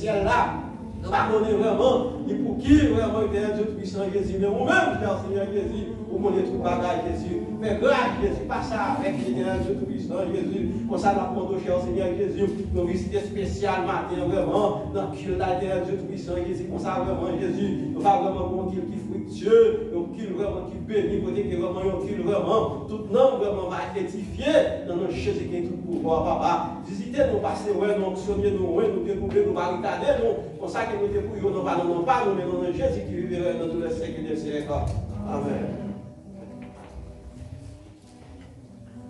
ciel là. Pardonnez vraiment, et pour qui vraiment était un Dieu puissant Jésus, mais vous-même, cher Seigneur Jésus, vous connaissez tout le bagage Jésus. Mais grâce Jésus, pas ça avec un Dieu puissant Jésus. Pour ça, nous demandons, cher Seigneur Jésus, nous visiter spécial matin, vraiment, dans le culte d'un Dieu puissant Jésus. Pour ça, vraiment, Jésus, nous va vraiment pour qu'il qui fructueux, un culte vraiment qui bénit, côté qui vraiment, un culte vraiment, tout nom vraiment va être édifié dans nos Jésus qui est tout pouvoir, papa. Visitez-nous, passez, ouais, nous actionnez-nous, ouais, nous découvrez, nous barricader, nous. Pour ça que nous dépouillons, nous parlons pas, nous mettons dans Jésus qui vivra dans tous les siècles des siècles. Amen.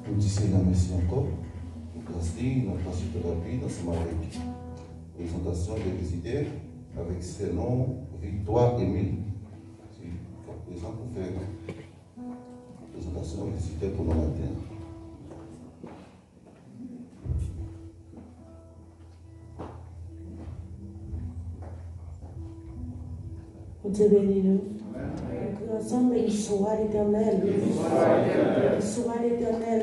Nous disons merci encore. Merci, notre thérapie, dans ce avec présentation des visiteurs avec ses noms Victoire Émile. C'est présent pour faire présentation des visiteurs pour nos matins. Dieu bénis nous. Ensemble, il soit l'éternel. Il soit l'éternel.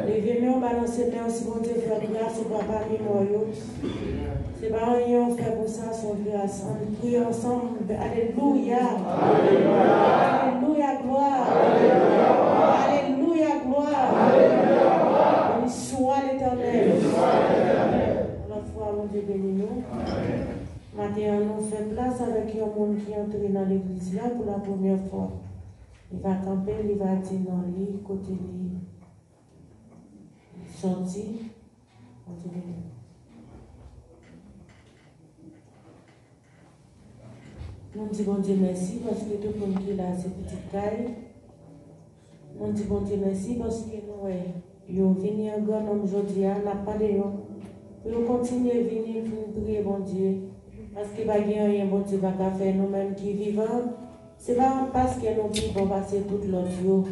Levez-nous, balancez bien si mon Dieu fait grâce au papa mémoriaux. C'est pas rien, on fait pour ça, son Dieu ensemble. Prions ensemble. Alléluia. Alléluia, gloire. Alléluia, gloire. Il soit l'éternel. La foi, mon Dieu bénis nous. Maintenant, nous faisons place avec un monde qui est entré dans l'église là pour la première fois. Il va camper, il va dire dans lui, côté lui, sorti. Nous disons bon Dieu merci parce que tout le monde qui est là, c'est petite caille. Nous disons bon Dieu merci parce que nous sommes venus en grand homme aujourd'hui, on n'a pas de nous. Nous continuons à venir pour prier bon Dieu. Parce que rien bon Dieu va faire nous-mêmes qui vivons. Ce n'est pas parce que nous vivons passer toute l'autre jour.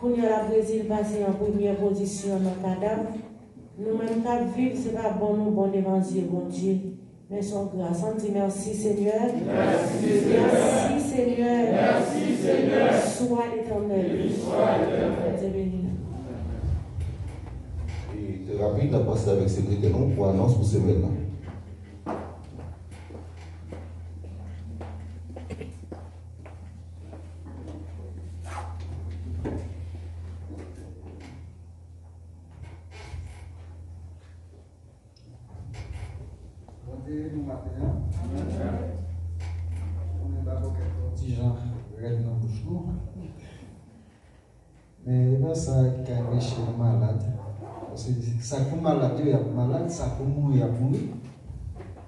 Quand la Brésil passe en première position dans la cadavre, nous-mêmes qui vivons, ce n'est pas bon nous bon l'évangile, bon Dieu. Mais son grâce, on dit merci Seigneur. Merci Seigneur. Merci Seigneur. Merci Seigneur. Sois l'éternel. Sois l'éternel. Et thérapie, on a passé avec Cédric et nous pour annonce pour ce maintenant. Mais pas ça qui a chez le malade. Parce que ça pour malade, il y a malade, ça pour mourir, il y a mourir.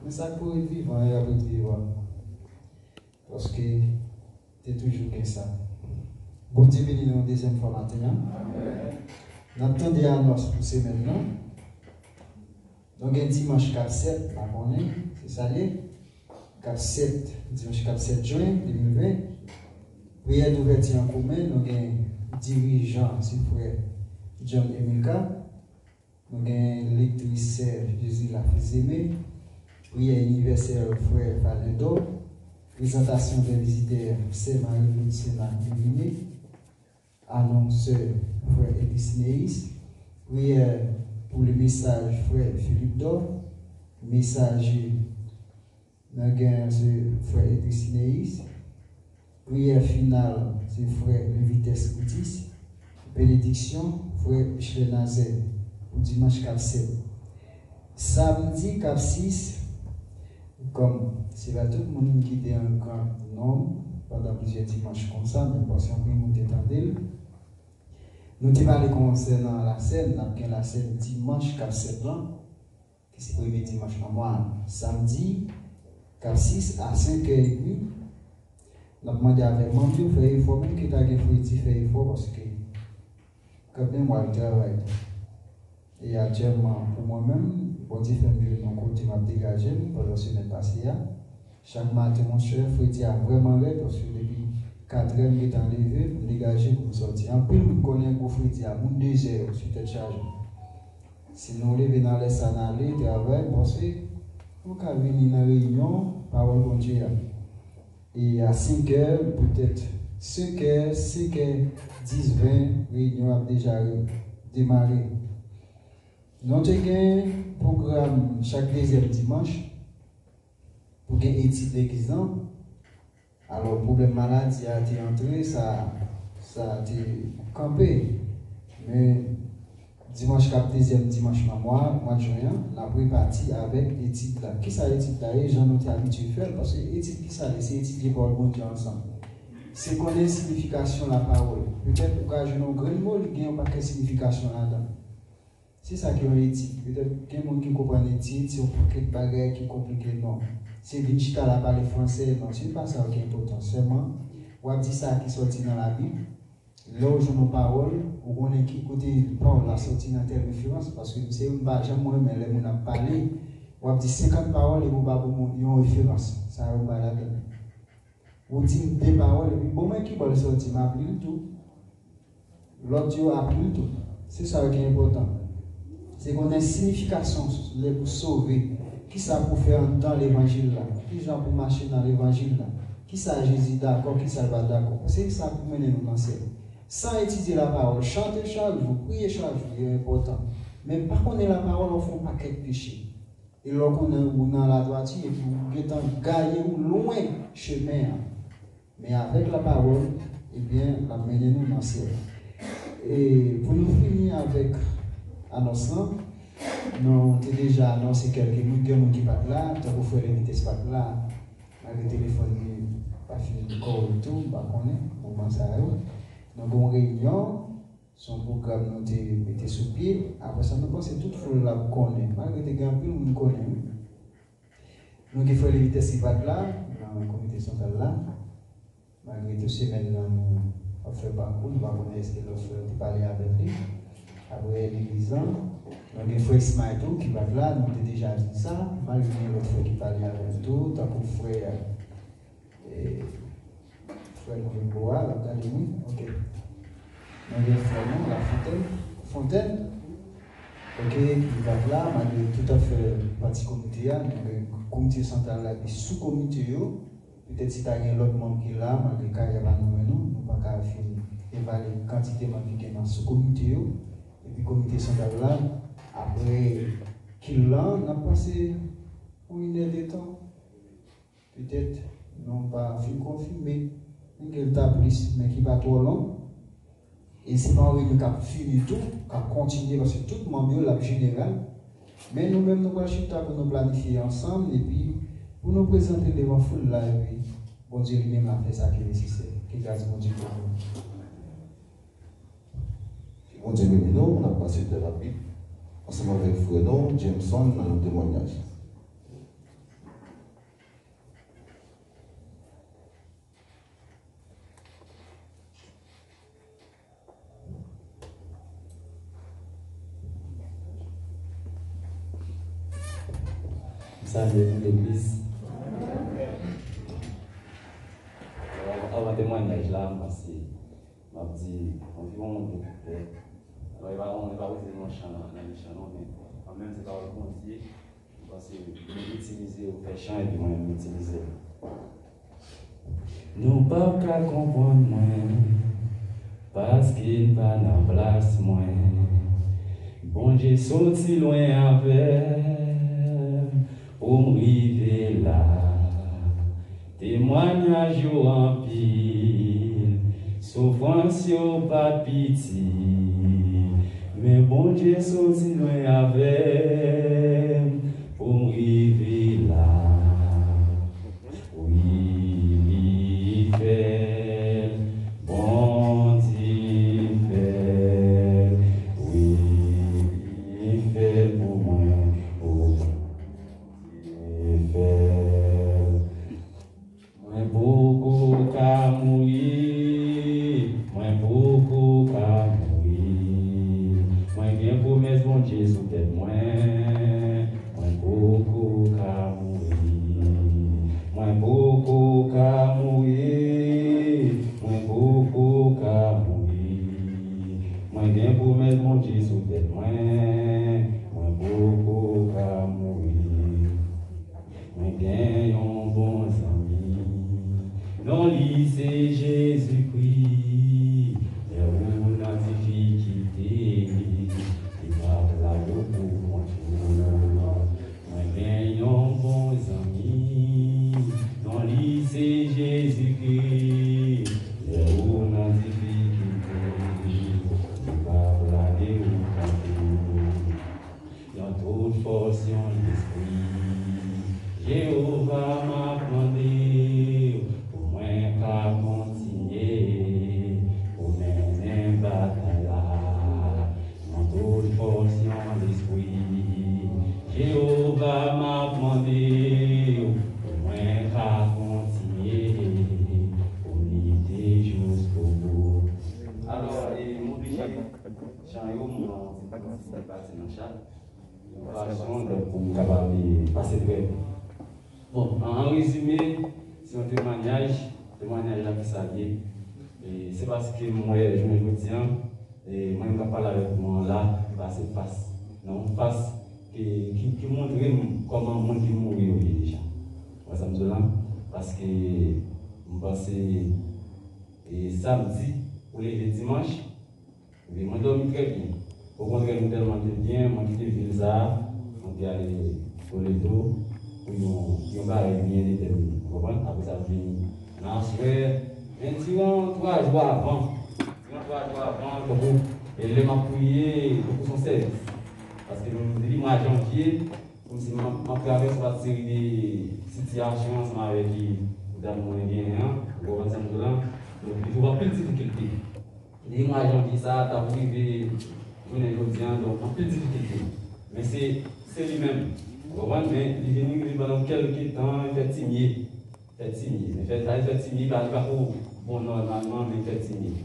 Mais ça pour être vivant, il y a être vivant. Parce que c'est toujours comme ça. Bon Dieu béni nous deuxième fois maintenant. Nous attendons des annonces pour ces maintenant. Donc un dimanche 4-7, c'est ça lié. 4-7, dimanche 4-7 juin 2020. Prière d'ouverture en commun, nous avons dirigeant, c'est frère John Emeka. Nous avons lectrice Jésus la fils aimé. Prière universelle frère Valédo. Présentation des visiteurs, c'est Marie-Louise Sénat Divine. Annonceur frère Edis Neis. Prière pour le message frère Philippe Dor. Messager, nous avons frère Edis Neis. Prière finale, c'est frère Vitesse Coutis. Bénédiction, frère Michel Nazel, pour dimanche 4-7. Samedi 4-6, comme c'est là tout le monde qui était un grand nombre pendant plusieurs dimanches comme ça, mais parce qu'on peut monter dans d'elle. Nous avons parlé concernant la scène, nous avons la scène dimanche 4-7 ans, qui c'est le premier dimanche en mois. Samedi 4-6 à 5h30. Nous avons demandé avec mon Dieu de faire effort, même que tu as fait effort parce que quand même moi je travaille. Et actuellement, pour moi-même, pour dire que mon côté m'a dégagé pendant la semaine passée. Chaque matin, mon cher Freddy a vraiment l'air parce que depuis 4 heures, il est enlevé pour dégager pour sortir. En plus, nous connaissons que Freddy a 2 heures sur cette charge. Si nous levons dans les salles, travail, parce que nous pouvons venir dans la réunion, parole de Dieu. Et à 5 heures, peut-être 5 heures, 5 heures, 10, 20, réunion a déjà démarré. Nous avons un programme chaque deuxième dimanche pour une étude déguisant. Alors, le problème maladie a été entré, ça a été campé. Mais dimanche 4, deuxième dimanche mois de juin, on a pris parti avec l'étude là. Qui ça l'étude là? Les gens ont été habitués à faire parce que l'étude qui ça, c'est étudier pour le bon Dieu ensemble. C'est connaître la signification de la parole. Peut-être que j'ai un grand mot, il y a pas quelle signification là-dedans. C'est ça qui est l'étude. Peut-être qu'il y a des gens qui comprennent l'étude, c'est un paquet de bagages qui est compliqué. Non. C'est Vinchita là parler français, non, c'est pas ça qui est important. Seulement, on a dit ça qui sorti dans la Bible. Là où je nos paroles, on a qui côté Paul a sorti dans telle référence, parce que c'est une base, moi, mais les gens ont parlé, on a dit 50 paroles et on a une référence. Ça a une balade. On dit des paroles, et puis bon, moi qui va sortir, m'a appris le tout. L'autre a appris le tout. C'est ça qui est important. C'est qu'on a une signification pour sauver. Qui ça pour faire dans l'évangile là? Qui ça pour marcher dans l'évangile là? Qui ça Jésus d'accord? Qui ça va d'accord? C'est ça pour mener nous dans le ciel. Sans étudier la parole, chanter chaque jour, prier chaque jour, c'est important. Mais par contre, la parole, on fait un paquet de péchés. Et lorsqu'on est dans la droiture, et puis on gagner loin chemin. Mais avec la parole, eh bien, la mener nous dans le ciel. Et pour nous finir avec annonçant, nous avons déjà annoncé quelques gens qui partent là, tant qu'on fait les vitesses partent là, avec le téléphone, pas fini de corps et tout, bah on est, on commence à aller. Nous avons une réunion, son programme nous était sous pied, après ça nous pensons toute foule là pour connaître, malgré que les gens nous connaissent. Nous qui faisons les vitesses qui partent là, dans le comité central là, malgré que semaine là, nous avons fait parcours, nous avons connaître ce qu'il a fait, parler avec lui. Après l'église, nous avons des frères Ismaël qui va là, nous avons déjà dit ça, malgré l'autre frère qui parlait avec nous, tant que frère Nouvelle-Bois, l'académie, ok. Nous avons frère non, la Fontaine, ok, qui va là, malgré tout à fait parti comité, nous avons le comité central là, et sous-comité, peut-être si tu as un autre membre qui est là, malgré qu'il y a pas nous, nous ne pouvons pas évaluer la quantité de membres qui sont dans sous-comité. Et puis le comité central là, après qu'il l'a, on a passé une heure de temps. Peut-être non pas confirmé, mais qu'il t'a plus, mais qui va trop long. Et c'est pas vrai qu'on a fini tout, qu'on a continué parce que tout le monde est là général. Mais nous-mêmes, nous allons chuter pour nous planifier ensemble et puis pour nous présenter devant la foule là. Et puis, bon Dieu lui-même a fait ça qui est nécessaire. Qui grâce bon Dieu pour nous. On dit nous, on a passé de la Bible ensemble avec Fredo, Jameson dans le témoignage. Salut l'église. Alors, un témoignage là, parce que m'a dit environ on va utiliser mon chant, mais en même c'est pas le conseiller, parce que nous utiliser au fait chant et puis moi utiliser. Nous pas qu'à comprendre moi, parce qu'il pas dans place moi. Bon Dieu sorti loin avec, pour m'arriver là. Témoignage en pile, souffrance pas de pitié. Mais bon Dieu sorti loin avec, pour m'arriver là. Oui, il fait, bon Dieu fait, oui, il fait pour moi, oh, il fait. Moi beaucoup qu'à mourir, moi beaucoup qu'à mourir. Moi bien promesse bon Dieu sous tête moi beaucoup qu'à mourir. Moi beaucoup qu'à mourir, moi beaucoup qu'à mourir. Moi bien promesse bon Dieu sous tête moi beaucoup qu'à mourir. Moi bien un bon ami. Non, lycée Jésus-Christ, et où la difficulté, et par la beaucoup l'esprit. Jéhovah m'a demandé au moins qu'à continuer pour mener une bataille dans toute portion d'esprit. Jéhovah m'a demandé au moins qu'à continuer pour lutter jusqu'au bout. Alors, mon obligé, Jean-Yo, c'est parti dans le chat. Pour capable passer très bien. Bon, en résumé, c'est un témoignage là qui s'allie. Et c'est parce que moi, je me dis, et moi, je ne parle avec moi là, c'est face. Non, face qui montre comment le monde qui mourit déjà. Ça me dit là, parce que je pense que samedi ou les dimanches, je me dormi très bien. Au contraire, nous tellement bien, moi qui ville ça, on est allé pour les dos, pour nous bien déterminé. Vous comprenez? Après ça, vient dans ce soir, 23 jours avant, et les m'a prié pour son service. Parce que nous disons à janvier, comme si m'a traversé une série de situations ensemble avec qui nous avons bien, vous comprenez? Donc, il faut avoir plus de difficultés. Dis-moi à janvier, ça, tu as privé. Donc en plus de difficulté. Mais c'est lui-même. Mais il est venu pendant quelques temps, il fait timide. Mais il fait timide, il va pas bon normalement, mais il fait timide.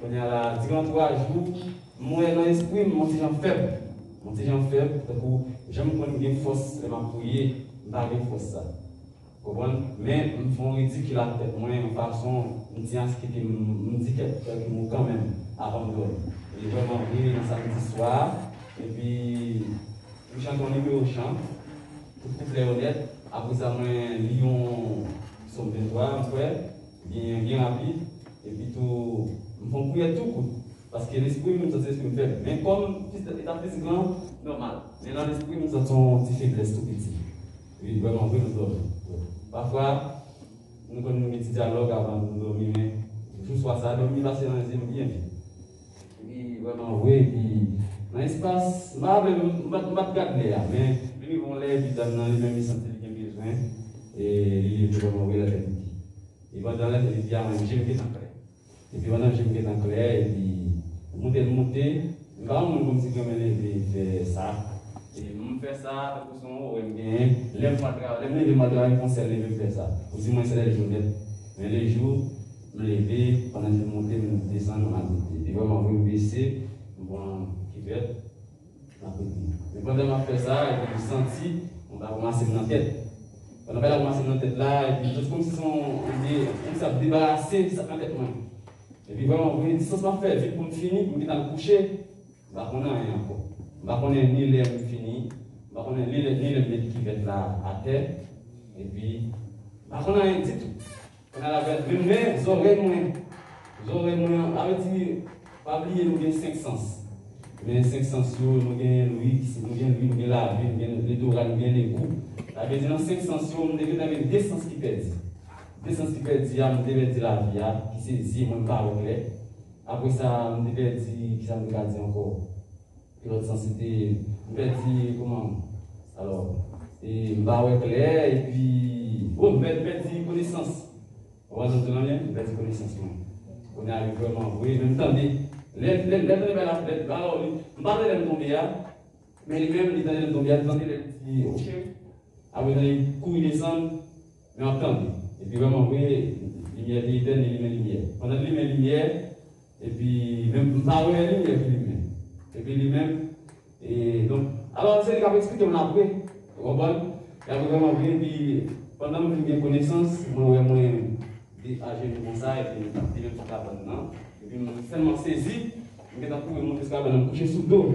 On est à la 33 jours, moi dans l'esprit, mon petit gens faible. J'aime prendre une force, je m'en prier, je n'ai pas force ça. Mais ils me font ridicule la tête, moi, en façon, je me dis que quand même, avant de dormir. Et vraiment venu dans samedi soir, et puis nous chantons numéro au chant, pour coupler honnête. Après ça, moi, Lyon, somme 23, bien rapide, et puis tout, nous font prier tout coup. Parce que l'esprit nous a fait faible. Mais comme l'état plus grand, normal. Mais dans l'esprit, nous avons une faiblesse tout petit. Oui, vraiment, oui, nous dormons. Parfois, nous avons un petit dialogue avant de dormir, mais je sois ça, dormir, passer dans les bien vite. Oui, vraiment, oui, puis dans l'espace, je ne vais pas regarder, mais lui, ils vont l'air, puis dans les mêmes sentent qu'ils ont besoin, et lui, il vraiment, oui, la tête. Il va dans la tête, il dit, ah, mais j'aime bien en clair. Et puis maintenant, j'aime bien en clair, et puis, monter, vraiment, comme si je me ça. Et je fais ça, de toute façon, l'aime travailler, conseil, je fais ça. Aussi, moi, c'est les journées. Mais les jours, me lever, pendant que je monte, je descends dans la beauté. Et vraiment, je me baisser, je qui va être la petite. Mais pendant que je fais ça, et puis je sens on va ramasser dans la tête. Pendant que je ramasser dans la tête là, et puis c'est comme si on s'est débarrassé de ça dans la tête. Et puis vraiment, vous voyez, ça m'a fait, vite pour me finir, pour me mettre à me coucher, je ne connais rien encore. Je ne connais ni l'air fini, je ne connais ni le blé qui va être là à terre, et puis, je ne connais rien du tout. On a la bête, mais les oreilles moins, avec dit, pas oublier, nous avons 5 sens. Mais 5 sens, nous avons l'ouïe, nous avons la vie, nous avons l'odorat, nous avons les goûts. Ça veut dire, dans 5 sens, nous devons avoir 2 sens qui perdent. 2 sens qui perdent, nous devons dire la vie, qui saisit, moi, pas avec l'air. Après ça, nous devons dire, qui ça nous a dit encore. L'autre sens, c'était, nous devons dire, comment? Alors, et pas avec l'air, et puis, oh, nous devons dire connaissance. On va nous donner une belle connaissance. On est arrivé vraiment, oui, même temps, alors, on parle de tomber, mais lui-même, il est tomber, il dit, ok, après, il coups, il descend, mais on attend. Et puis vraiment, oui, lumière éteinte et lumière. On a lumière, et puis, même pas oui, lumière, et puis lui-même, et donc, alors, c'est le cas expliqué, on a appris, vous comprenez? Et après, vraiment, oui, puis, pendant que j'ai connaissance, moi, âgé comme ça, et puis je suis maintenant. Et puis je suis tellement saisi, je suis trouvé mon esclave, je me couché sous le dos.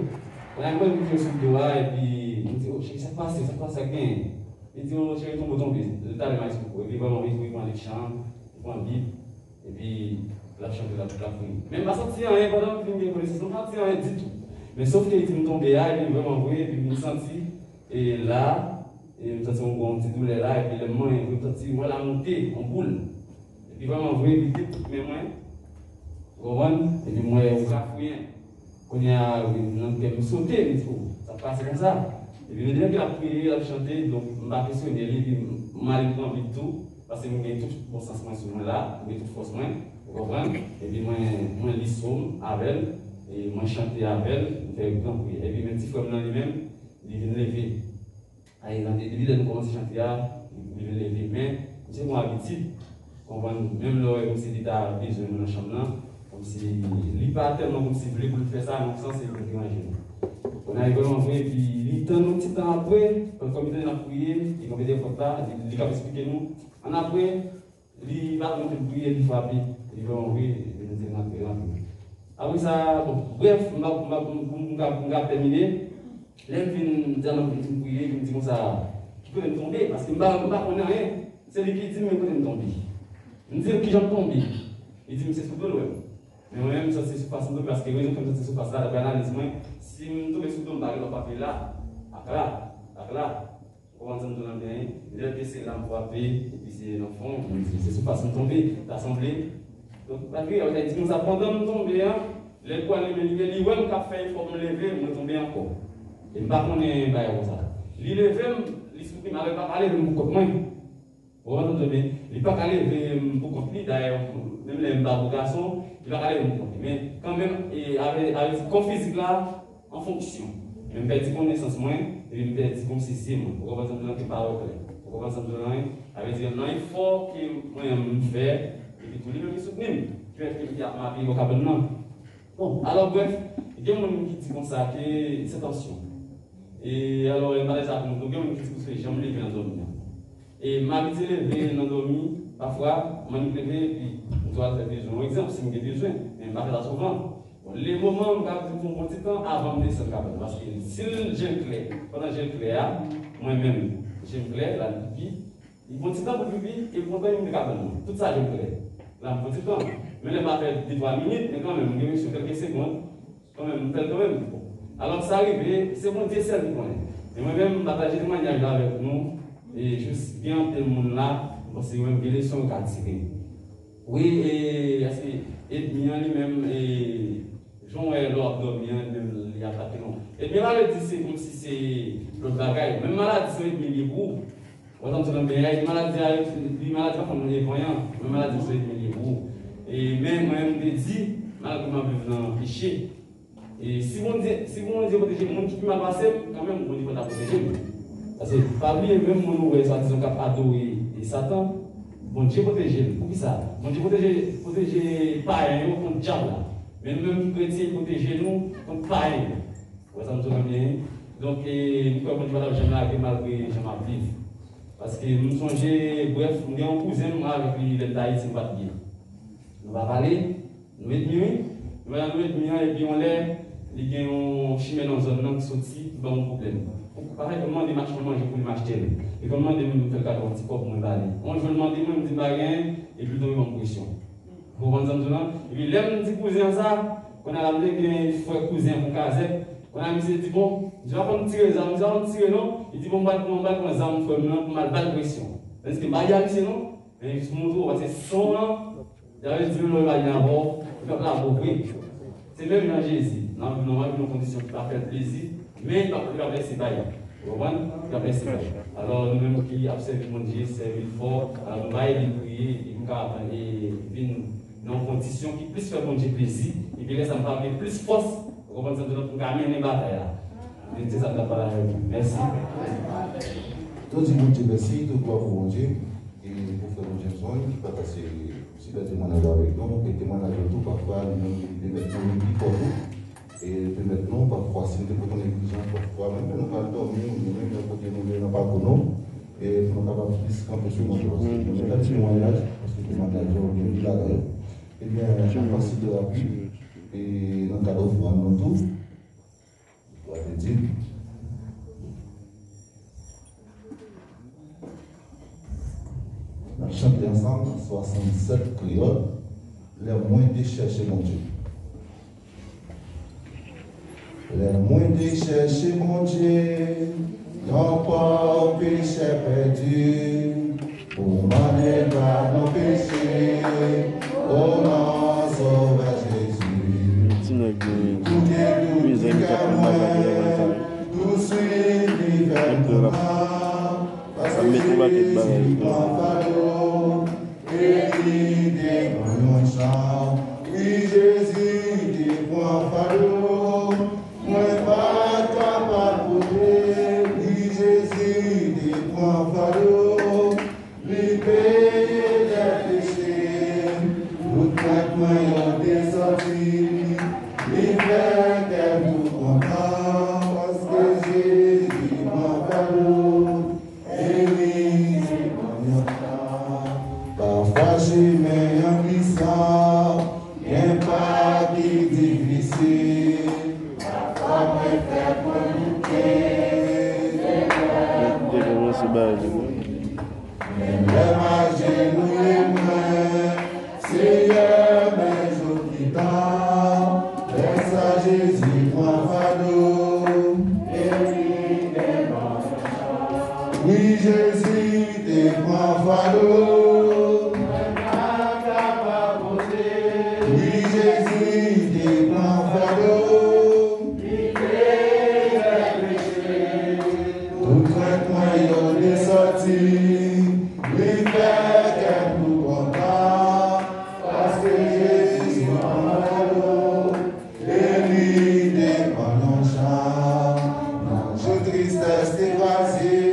On a couché sous le dos, et puis je me dis, oh, ça passe, ça gagne. Il dit, oh, chérie, tombe, le tas de maïs, et puis vraiment, il prend les chants, il prend la Bible, et puis la chante de la fouille. Mais je ne senti rien pendant que je me connaissais, je ne senti rien du tout. Mais sauf qu'il me tombé là, il m'a vraiment envoyé, et puis je me senti, et là, et je me senti un petit douleur là, et puis le main, je me senti, voilà, monter en boule. Et puis vraiment, vous voyez, toutes mes mains, et puis moi, je vais fouiller. Quand il y a un sauté, ça passe comme ça. Et puis, dès qu'il a prié, il a chanté, donc, je m'a questionné, il m'a rempli tout, parce que j'ai tout bon sens sur moi là, j'ai toute force, vous comprenez? Et puis, moi, je lis somme avec et moi, chanter avec elle, je fais grand prière. Et puis, même si frère lui-même, il vient lever. Depuis que nous commençons à chanter, il vient lever. Mais, c'est mon habitude, même là, comme si il était besoin dans la chambre, comme si il n'est pas tellement comme si il voulait pour faire ça, dans le sens c'est le grand genou. On arrive vraiment et puis il temps un petit temps après, comme il a prié, il a fait des fautes là, il a expliqué nous. En après, il va nous prier, il frappe, il va envoyer, il nous a rentré. Après ça, bref, on va terminer. Là, il vient dire nous prier, il me dit comme ça, qui peut me tomber, parce qu'il ne va pas connaître rien. C'est lui qui dit, mais il peut me tomber. Il me dit, qui j'en tombe. Il dit, mais c'est ce que je veux. Mais moi-même, ça c'est sur façon de parce que raison comme ça c'est sur ça, d'après l'analyse, si je tombe sur le baril, on va faire là, on va entendre dans bien, il y c'est là pour frapper, et puis c'est l'enfant, c'est sur façon de tomber, l'assemblée. Donc, malgré, on a dit, nous apprenons de tomber, les poids, les ouais, on a fait, il faut me lever, on tomber encore. Et par contre, on est comme ça. Il lever, il souffle, mais il va pas aller de mon copain. Vous entendez bien? Il ne va pas aller beaucoup plus, d'ailleurs, même les garçons, il va aller beaucoup plus. Mais quand même, avec ce corps physique là, en fonction. Même petit connaissance moins, et même petit comme si vous comprenez que parole. Vous comprenez avec dire non, il faut que moi me faire, et puis tout le monde me soutient. Tu es qui a ma vie vocabulaire. Bon, alors bref, il y a des gens qui disent comme ça, que c'est attention. Et alors, il y a des gens qui disent que les gens me lèvent dans dormir. Et ma vie lever dans dormir, parfois, je me lever et puis je dois faire besoin. Par exemple, si j'ai besoin, mais je ne vais pas souvent. Les moments où je vais faire un petit temps avant de descendre cabane. Parce que si j'ai une clé, pendant que j'ai une clé, moi-même, j'ai une clé, la pipi, il faut un petit temps pour pipi et pour faire une cabane. Tout ça, j'ai une clé. Là, un petit temps. Mais je vais faire 2-3 minutes, mais quand même, je vais sur quelques secondes, quand même, alors ça arrive, c'est mon Dieu seul qui connaît. Et moi-même, je partage des témoignages avec nous. Et juste bien tout le monde là, parce que même des leçons qu'a tiré. Oui, et bien lui-même, et Jean-Noël Dormien, il y a pas non. Et bien maladie, c'est comme si c'est l'autre bagaille. Même maladie, c'est une millier-bourg. Par exemple, une maladie, pas comme les voyants, même maladie, c'est une millier-bourg. Et même moi-même, je dis, maladie m'a vu dans le péché. Et si vous dites protéger le monde qui m'a passé, quand même, vous dites pas protéger. Parce que, pas oublier, même mon ouvrier, soit disons cap adorer et Satan, bon Dieu protège. Pour qui ça? Bon Dieu protège païen contre le diable. Mais même chrétiens protège nous contre païen. Vous entendez bien? Donc, nous pouvons pas jamais malgré jamais vivre. Parce que nous songeons, bref, nous avons un cousin avec lui, il est d'Haïti, nous va bien. Nous va parler, nous être nuit, nous allons être nuit et puis on l'est, il y a un chemin dans une zone qui sortit, il y a un problème. Pareil, comment des marches pour manger pour les marcher. Et comment des faire cadeau un petit peu pour me parler. On je demande, moi, je dis rien, et puis donner une pression. Vous comprenez ça? Et puis, l'aime dit cousin ça, qu'on a ramené un frère cousin pour caser. On a dit, bon, je vais prendre tirer les armes, je vais prendre tirer non. Il dit, bon, je vais prendre les armes pour mal battre pression. Parce que, bah, il y a c'est non. Et je me montre, c'est son nom. J'avais dit, le va y avoir, il va la beauté. C'est même dans Jésus. Dans une condition qui va faire plaisir. Mais il va blesser Baïa. Vous comprenez? Il va blesser Baïa. Alors, nous-mêmes qui observons mon Dieu, servir fort, alors nous allons prier et venir dans une condition qui plus fait mon Dieu plaisir, et puis là, ça me permet plus force. Vous comprenez? Pour gagner les batailles. C'est ça que je parle avec vous. Merci. Tout le monde dit merci, tout gloire pour mon Dieu, et pour faire mon Dieu soin, qui partage aussi le témoignage avec nous, et témoignage de tout, parfois, nous mettons pour nous. Et puis maintenant, parfois, si nous avons une négligence, parfois, même nous allons dormir, nous-mêmes, nous n'avons pas pour nous, et nous sommes capables de plus camper sur notre chose. Nous mettons des témoignages, parce que les témoignages sont bien là. Eh bien, je passe de la vie, et dans le cadre de nous tous, je dois te dire. On chante ensemble 67 créoles, les moins décherchés, mon Dieu. Les moins décherchés, mon Dieu, n'ont pas au péché perdu, pour m'en pas nos péchés, au nom sauvage Jésus. Tout est tout qu'à moi, tout suit Jésus prend fardeau, et il déprend mon chant. Oui, Jésus prend fardeau, moi pas capable de porter. Oui, Jésus prend fardeau, lui payer les péchés. Tout traitement ont descendu, lui fait qu'elle nous content, parce que Jésus prend fardeau. Parfois je mets un puissant, bien pas qui difficile, parfois je fais pour même ma genouille moi, Seigneur, mes jours qui tendent, laisse à Jésus prend fardeau, oui, Jésus te prend fardeau, oui, Jésus te prend fardeau, tout traitement il est sorti, lui fait qu'elle nous content, parce que Jésus prend fardeau, et lui déprend nos chants, nos jours tristesse écrasés.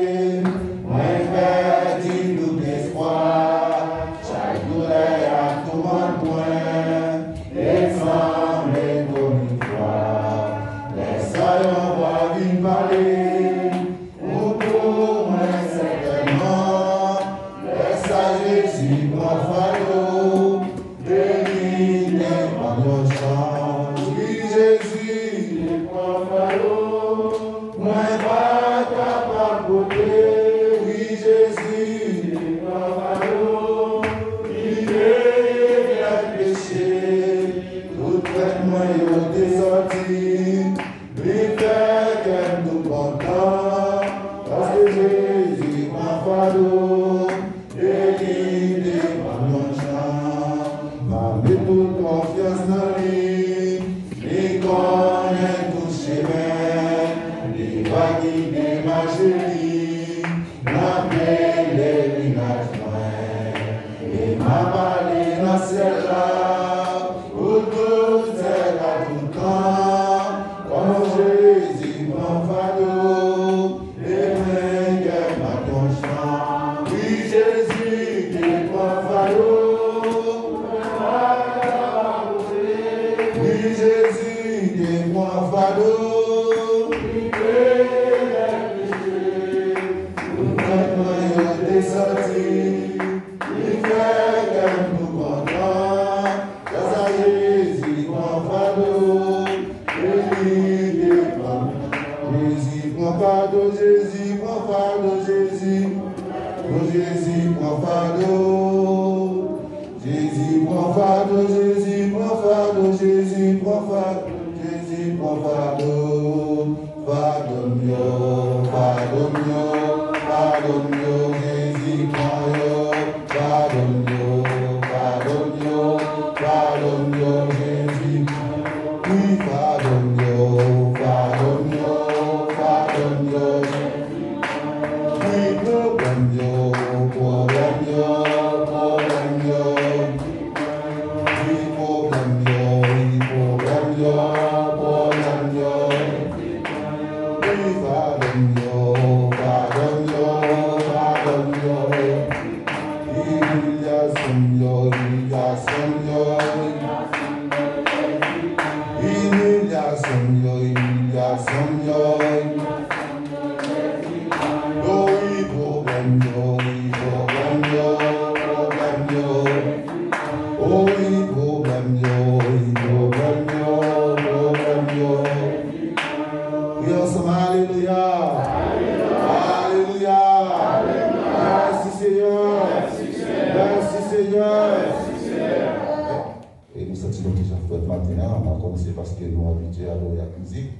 Et nous sentions déjà fait matin, on a commencé parce que nous sommes habitués à adorer la musique.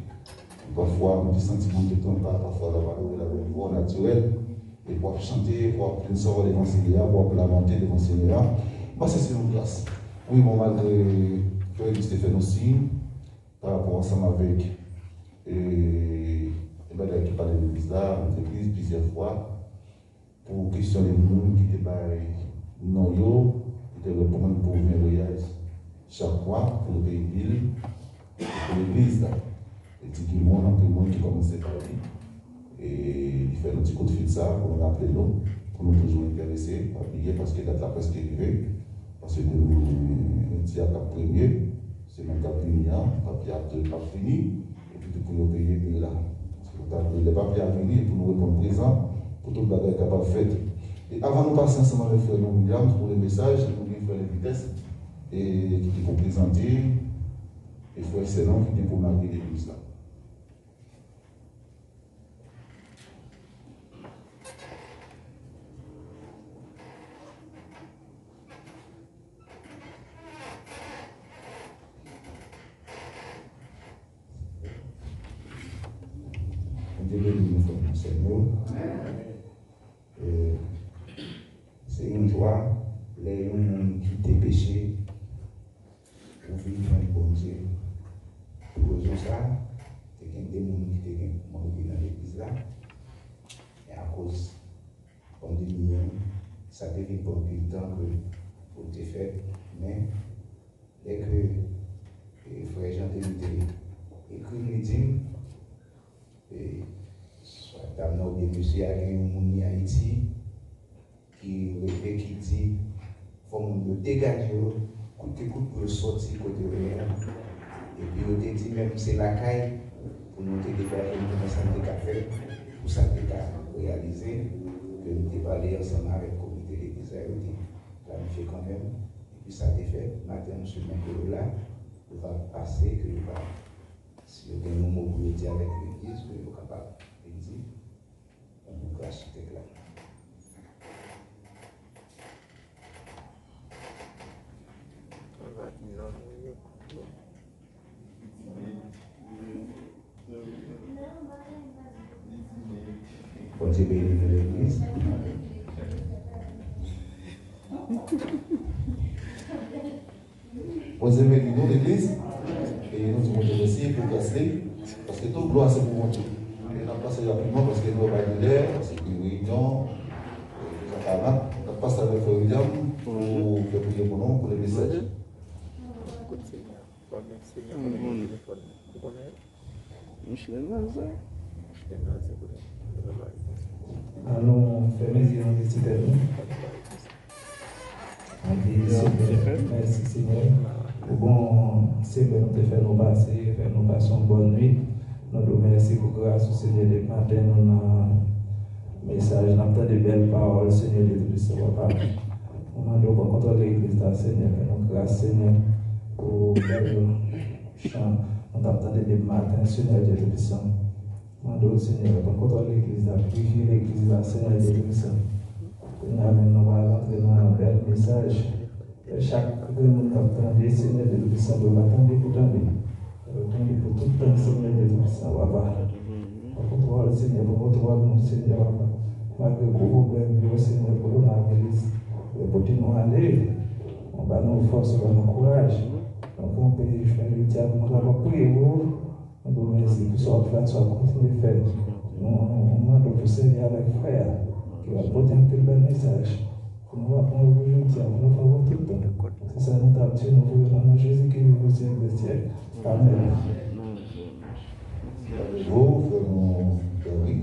Parfois, on a des sentiments de ton pas, parfois, la niveau naturel. Et pour chanter, pour une sorte devant le Seigneur, pour lamenter devant le Seigneur. Moi, c'est une grâce. Oui, bon, malgré que Stéphane aussi, par rapport ensemble avec l'équipe de l'église là, on église plusieurs fois. pour questionner les gens qui étaient non yo, qui étaient répondre pour venir voyage chaque mois pour le pays ville, pour l'église. Et puis il y a des gens qui commençaient par lui. Et il fait un petit coup de fil de ça pour nous rappeler nous, pour nous toujours intéressés, pas oublier parce que la date presque arrivée. Parce que nous disons qu'à premier, c'est mon cap fini, papier pas fini, et puis pour nous payer puis là. Le papier à venir pour nous répondre présent, pour tout le bagage capable de faire. Et avant de passer ensemble avec Frère Williams pour les messages, pour nous faire les vitesses, et qui pour présenter, et Frère Sénan qui pour marquer l'église là. C'est une joie, les gens qui t'ont péché, pour vivre un bon Dieu. Pour raison ça, il y a des gens qui ont mangé dans l'église là, et à cause de la pandémie, ça devient pas plus de temps que pour te faire, mais dès que frère Jean écrit une dîme, et soit dans bien monsieur a un monde en Haïti qui dit faut nous dégager côté pour sortir côté rien et puis on te dit même c'est la caille pour nous dégager nous ça de café pour ça de réaliser que nous devons parler ensemble avec le comité de l'église planifier quand même et puis ça a été fait matin nous sommes là on va passer que va si vous avez un mot pour dire avec l'église que vous êtes capable de dire on vous grâce là. Bon Dieu bénit l'église. Bon Dieu bénit l'église. Et nous devons te remercier pour passer, parce que toute gloire c'est pour moi. Et nous avons passé rapidement parce que nous avons eu l'air, c'est une réunion, nous passons avec le William pour faire prier pour nous, pour les messages. Allons faire mes yeux en visiter nous. Merci Seigneur. Bon, c'est bien de faire nos passer, faire nos passer une bonne nuit. Nous te remercions pour grâce au Seigneur des matins. Nous avons un message, nous avons de belles paroles, Seigneur de Dieu, papa. Nous demandons pour contrôler l'église, Seigneur, fais-nous grâce, Seigneur, pour le chant. Nous avons des matins, Seigneur de Dieu. Nous demandons, Seigneur, pour contrôler l'église, purifier l'église, Seigneur de Dieu. Nous allons rentrer dans un bel message. Chaque monde attendait, Seigneur de Dieu, ça doit attendre pour t'aider. Attendez pour tout le temps, Seigneur de Dieu, ça va pas. Pour toi, le Seigneur, pour toi, mon Seigneur, malgré le problème, Seigneur, pour nous, l'église, pour nous aller, on va nous force, on va nous courage. Donc, on peut faire le diable, on va prier, on doit merci pour ça, on soit continuer de faire. On demande pour Seigneur avec frère, qui va porter un tel bel message. Nous va prendre le diable, nous faisons tout le temps. C'est ça, nous t'avons nous voulons dans Jésus qui nous aussi investir. Amen. Vous, faisons oui.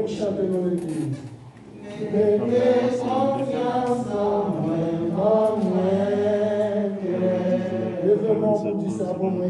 Chanter dans l'église. Mettez confiance en moi, levez-moi pour dire ça, bon, moi,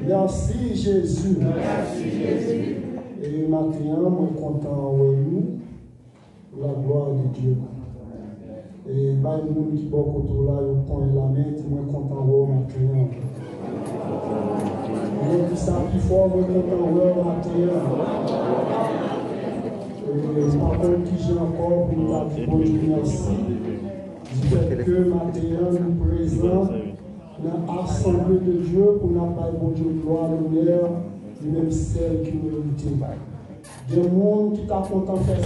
Merci Jésus. Merci Jésus. Et maintenant, moi content de nous, la gloire de Dieu. Et bah, les gens qui sont autour là, ils prennent la main, ils sont contents de vous maintenant. Et puis ça, plus fort, moi content de vous maintenant. Et par contre, qui j'ai encore pour nous dire bon Dieu merci. Du fait que maintenant, nous présents dans l'assemblée de Dieu pour nous faire bon Dieu gloire, lumière, et même celle qui nous lutte. Il y a des gens qui sont contents de faire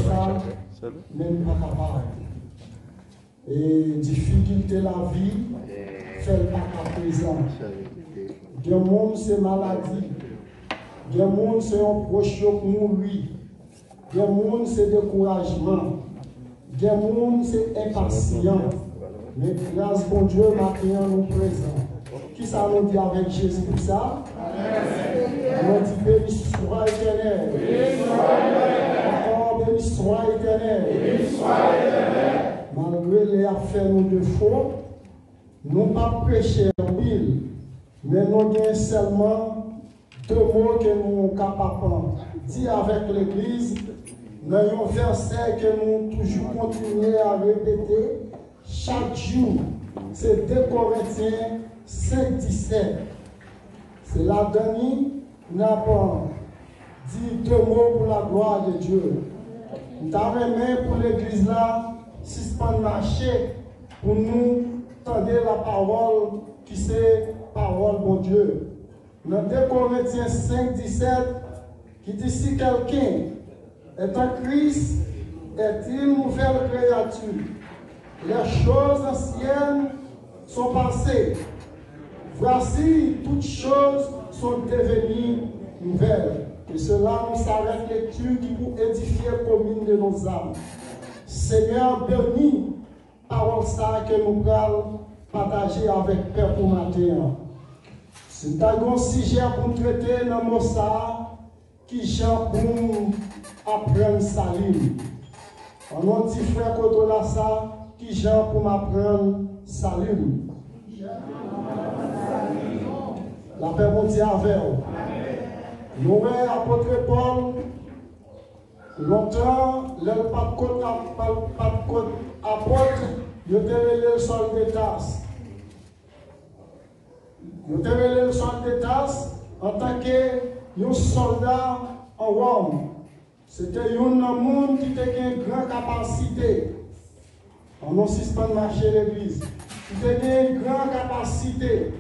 ça, même pas capable. Et difficulté la vie, fait pas qu'à présent. Il y a des gens c'est maladie. Il y a des gens c'est un proche qui mourir. Il y a des gens c'est découragement. Il y a des gens c'est impatient. Mais grâce bon Dieu, maintenant nous présents. Qui ça nous dit avec Jésus pour ça? Nous dit béni soit éternel. Encore béni soit éternel. Malgré les affaires nous de faux, nous ne pas prêcher en pile, mais nous avons seulement deux mots que nous sommes capables de dire avec l'Église, dans un verset que nous toujours continuons à répéter chaque jour. C'est 2 Corinthiens 5, 17. C'est la dernière, nous avons dit 2 mots pour la gloire de Dieu. Nous avons même pour l'Église là, suspendre marcher pour nous tendre la parole qui c'est parole bon Dieu. Dans 2 Corinthiens 5, 17, qui dit si quelqu'un est en Christ, est une nouvelle créature. Les choses anciennes sont passées. Voici, toutes choses sont devenues nouvelles. Et cela nous s'arrête lecture qui pour édifier la commune de nos âmes. Seigneur, bénis parole ça que nous allons partager avec Père pour matin. C'est un sujet pour nous traiter dans le mot ça qui j'en pour apprendre salut. On a dit frère Kotola ça qui j'en pour m'apprendre salut. La paix mondiale avec vous. Nous voyons l'apôtre Paul. Longtemps, le pas apôtre, il était le soldat. Il était le soldat en tant que soldat en Rome. C'était un monde qui avait une grande capacité. On a suspendu marcher l'église. Qui avait une grande capacité.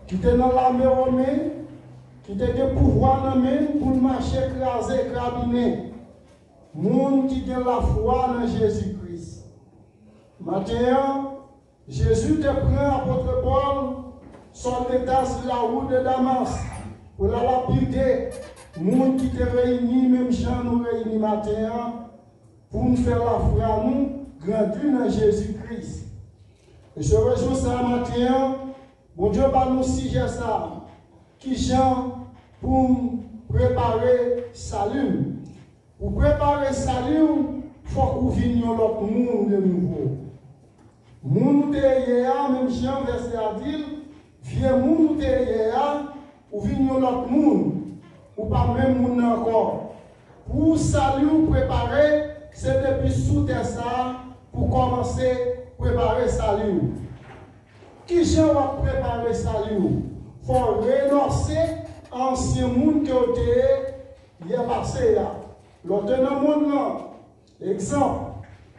Qui était dans l'armée romaine. Qui était le pouvoir dans main pour marcher écrasé, carabiner. Monde qui a la foi dans Jésus-Christ. Maintenant, Jésus te prend apôtre Paul, soldat sur la route de Damas, pour la lapider. Monde qui te réunit, même gens nous réunit maintenant, pour nous faire la foi, nous grandir dans Jésus-Christ. Et je rejoins ça matin, bon Dieu va nous sujet ça. Qui gens pour préparer salut. Pour préparer salut, il faut que vous veniez l'autre monde de nouveau. Monde derrière, même Jean verset à dire, viens monde derrière, ou veniez l'autre monde, ou pas même monde encore. Pour salut préparer, c'est depuis sous terre ça, pour commencer à préparer salut. Qui gens va préparer salut? Il faut renoncer à l'ancien monde qui a été passé là. L'autre monde là, exemple,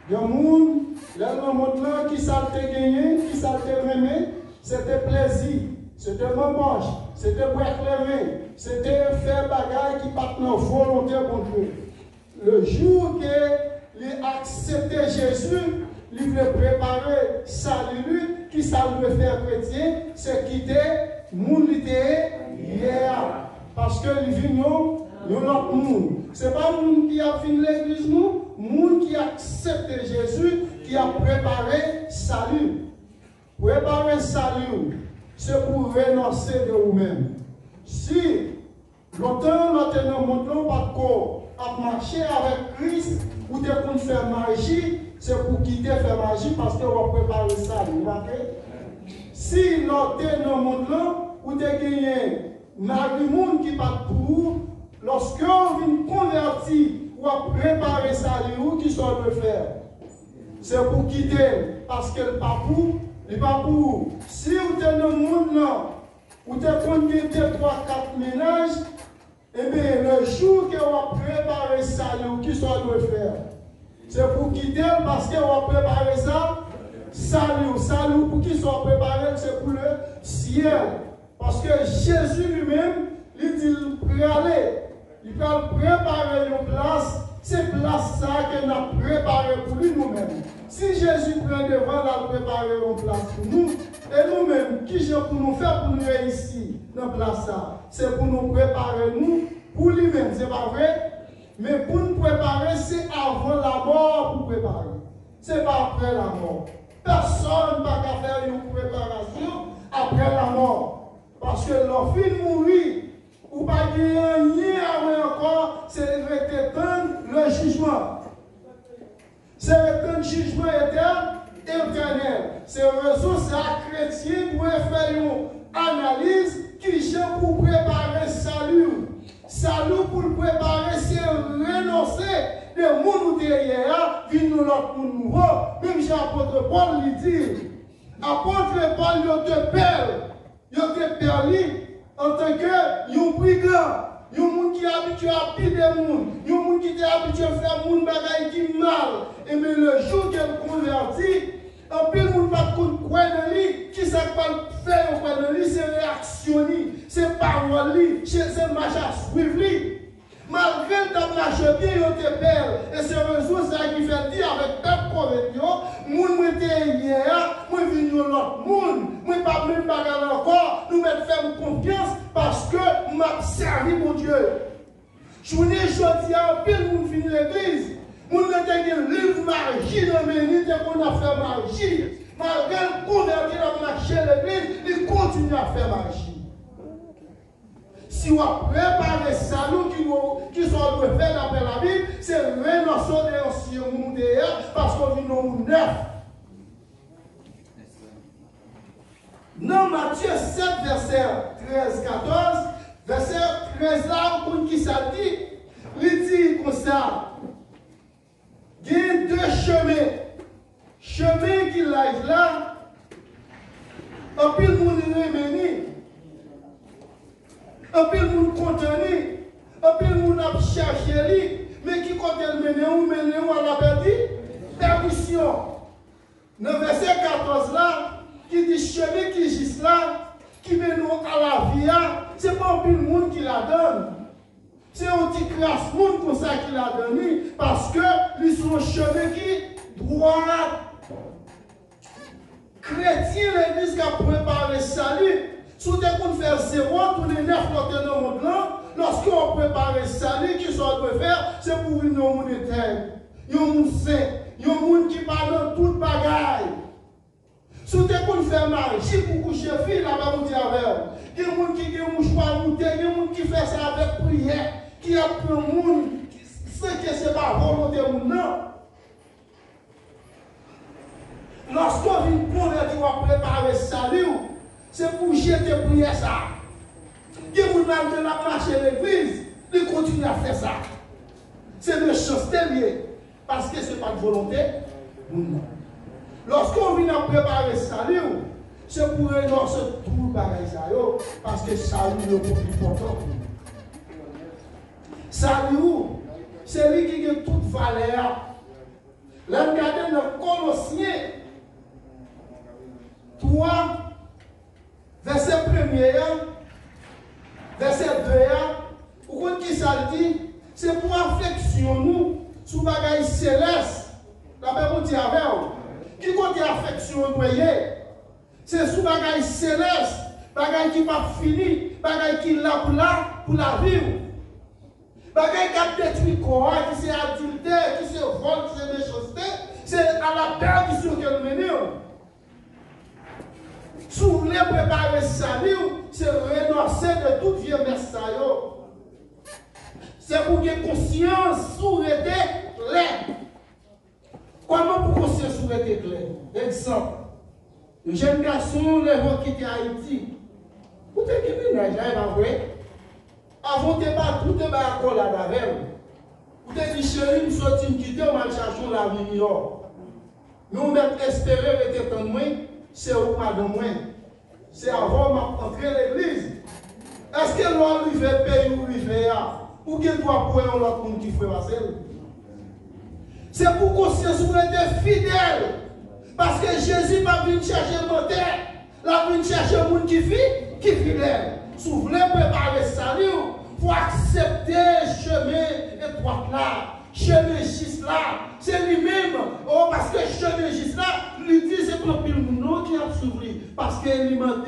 il y a un monde qui s'est gagné, qui s'est remis, c'était plaisir, c'était embauche, c'était pour éclairer, c'était faire bagaille qui part dans la volonté pour Dieu. Le jour qu'il a accepté Jésus, il voulait préparer salut, qui ça veut faire chrétien, c'est quitter. Moun hier parce que les vignes, nous notre monde. Ce n'est pas moun qui a fini l'église, moun qui accepte Jésus, qui a préparé salut. Préparer salut, c'est pour renoncer de vous-même. Si longtemps nous ne montrons pas à marcher avec Christ ou de faire magie, c'est pour quitter faire magie parce que vous préparez salut. Si nous sommes dans le monde là, où vous avez gagné malgré le monde qui part pour vous, lorsque on vient convertir ou à préparer ça, qui sont de faire. C'est pour quitter, parce que le pas pour, il pas pour. Si vous êtes dans le monde là, vous êtes connu 2, 3, 4 ménages, eh bien, le jour que vous préparez ça, qui sont de faire. C'est pour quitter, parce que vous préparez ça, salut, pour qui sont préparés, c'est pour le ciel. Parce que Jésus lui-même, il dit, il va préparer une place, c'est place ça qu'il a préparé pour lui nous-mêmes. Si Jésus prend devant, il a préparé une place pour nous, et nous-mêmes, qui j'ai pour nous faire pour nous réussir dans la place ça, c'est pour nous préparer nous, pour lui-même, c'est pas vrai? Mais pour nous préparer, c'est avant la mort pour préparer. C'est pas après la mort. Personne ne va faire une préparation après la mort. Parce que l'enfant mourit, ou pas gagner rien encore, c'est le jugement. C'est le jugement éternel. C'est raison, c'est à chrétien pour faire une analyse qui cherche pour préparer salut. Salut pour le préparer, c'est renoncer des mondes derrière, venir l'autre monde nouveau. Même si l'apôtre Paul lui dit, apôtre Paul, il te perd en tant que brigand, un monde qui est habitué à piller des mondes, un monde qui est habitué à faire des choses qui mal. Et mais le jour qu'elle convertit, en plus, le monde ne va pas croire dans lui, qui ne sait pas faire dans lui, c'est réactionner, c'est parole, c'est marcher à suivre lui. Malgré que tu as marché bien, il te perd. Et c'est raison ça qui fait dire avec peuple conversion, moi j'étais hier, moi je viens l'autre monde, moi pas même bagarre encore, nous mettons faire confiance parce que m'a servi mon Dieu. Je vous dis, je dis à pile, nous finissons l'église. Nous avons un livre magie dans mes minutes qu'on a fait magie. Malgré le converti dans marché l'église, il continue à faire magie. Si on prépare les salauds qui sont faits d'après la Bible, c'est renoncer de l'ancien monde parce qu'on vit dans le monde neuf. Dans Matthieu 7, verset 13-14, verset 13 là, on qui ça dit, il dit comme ça. Il y a deux chemins. Chemin qui lève là, un peu de monde réuni, un peu de monde contenu, un peu de monde a cherché, mais qui compte mener ou à la perdition. Dans le verset 14 là, qui dit chemin qui gisse là, qui mène à la vie, ce n'est pas un peu de monde qui la donne. C'est un petit classe monde comme ça qui l'a donné, parce que ils sont chemin qui droit. Chrétien, l'église qui a préparé le salut, si vous devez faire 0, tous les 9 côtés dans le monde là, lorsqu'on prépare le salut, qui sont de faire, c'est pour venir au monde éternel. Il y a un monde saint, il y a un monde qui parle dans toute bagaille. Si vous devez faire magie pour coucher fille, là-bas, vous dites avec il y a un monde qui a un mouchoir monté, il y a un monde qui fait ça avec prière, qui a pris un monde, c'est que ce n'est pas volonté ou non. Lorsqu'on vient convertir ou préparer le salut, c'est pour jeter prière ça. Il y a des gens qui ont marché à l'église, ils continuent à faire ça. C'est de méchanceté liée, parce que ce n'est pas de volonté. Non. Lorsqu'on vient préparer le salut, c'est pour renoncer tout le bagage, parce que le salut est le plus important. Salut, c'est lui qui a toute valeur. Là, regardez dans Colossiens 3, verset 1er, verset 2, pour qu'on qui ça dit, c'est pour affection nous, sous bagaille céleste. La Bible dit avec vous, qui compte affection noyée, c'est sous bagaille céleste, bagaille qui pas fini, bagaille qui là pour la vie. Bagaille qui a détruit le corps, qui c'est adultère, qui c'est vol, qui c'est méchanceté, c'est à la perdition qu'elle mène. Si vous voulez préparer le salut, c'est renoncer de toute vieux messaille. C'est pour que conscience soit claire. Comment pour conscience soit claire? Exemple, le jeune garçon, le qui était à Haïti, Vous êtes qui ménage, hein, pas vrai? Avant de pas tout de pas encore là d'avec. Vous êtes dit chérie, nous sortons quitter, on va chercher la vie dehors. Mais on va espérer rester en moi, c'est au madame moi. C'est avant de rentrer à l'église. Est-ce que l'on lui fait payer ou lui fait ya? Ou qu'il doit pour un autre monde qui fait passer? C'est pour conscience vous êtes fidèle. Parce que Jésus va venir chercher menteur. La venir chercher un monde qui est fidèle. Si vous voulez préparer le salut, il faut accepter le chemin étroit là. Chemin juste là. C'est lui-même. Oh, parce que chemin juste là, lui dit c'est pas pile monde qui a souffert. Parce qu'il demande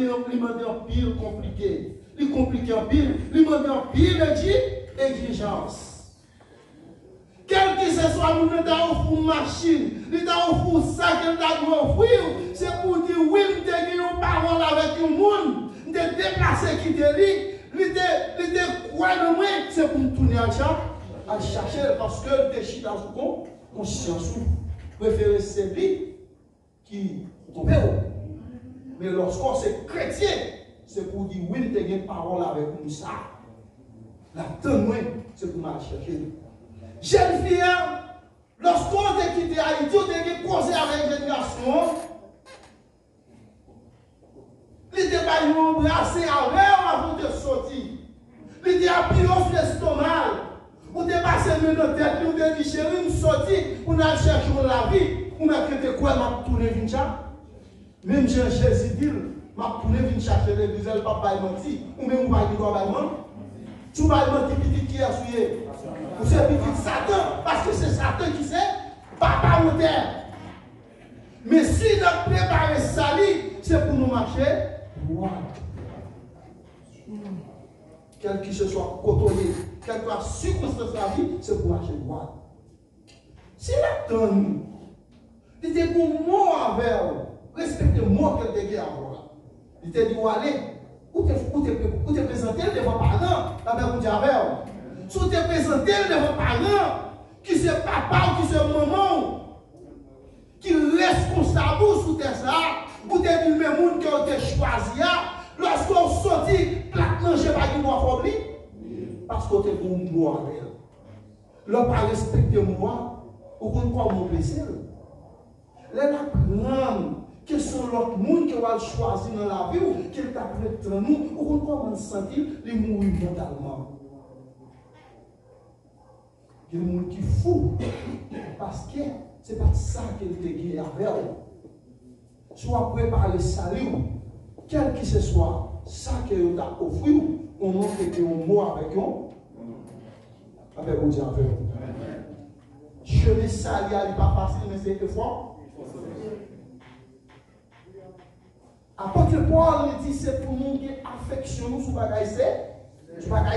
en pile compliqué. Il compliqué en pile. Il demande en pile exigence. Quel que ce soit, nous avons une machine, nous avons un sac, nous avons offrir. C'est pour dire oui, nous avons une parole avec le monde, nous avons déplacé qui te lit, nous avons quoi de moi, c'est pour nous tourner à chercher parce que le déchire dans son conscience, préférez celui qui tombe. Mais lorsqu'on est chrétien, c'est pour dire oui, nous avons une parole avec nous ça. La témoin, c'est pour nous chercher. Jeune fille, lorsqu'on a quitté Haïti, on a causé avec un jeune garçon. Il était pas embrassé avant de sortir. Il était appuyé au l'estomac. On est passé dans notre tête, on a dit chérie, nous sortis, on a cherché la vie. On a quitté quoi, m'a tourné Vincha. Même Jésus dit, m'a tourné Vincha chez l'église, elle pas menti. Ou même on va dire quoi, tu vas mentir petit qui a souillé. Vous êtes petit Satan, parce que c'est Satan qui sait, papa ou terre. Mais si nous préparons ça, c'est pour nous marcher droit. Quel qu'il se soit côtoyé, quelle que soit la circonstance de la vie, c'est pour marcher droit. Si la donne, il était pour moi avec vous, respectez-moi qu'elle te dit à vous. Il te dit où aller, où te présenter devant parents, avec vous dire avec vous. Si vous te présentez devant parents, qui c'est papa ou qui c'est maman, qui est responsable sous tes ça, vous êtes le même monde qui a été choisi, lorsqu'on sortit, plaque manger par qui doit faire parce qu'on est pour moi avec elle. L'on pas respecter moi, ou qu'on croit mon blessé. Les grandes qui sont l'autre monde qui va choisir dans la vie, ou qui est après nous, ou qu'on croit me sentir, les mourir mentalement. Il y a des gens qui fou parce que ce n'est pas ça qu'il te guide avec eux. Soit préparer le salut, quel que ce soit, ça que vous avez offert, on montre que vous mot avec vous. Avec vous dire avec vous. Chemin sali, il n'est pas facile, mais c'est effort. Apôtre Paul dit c'est pour nous qui affectionnons sur bagaille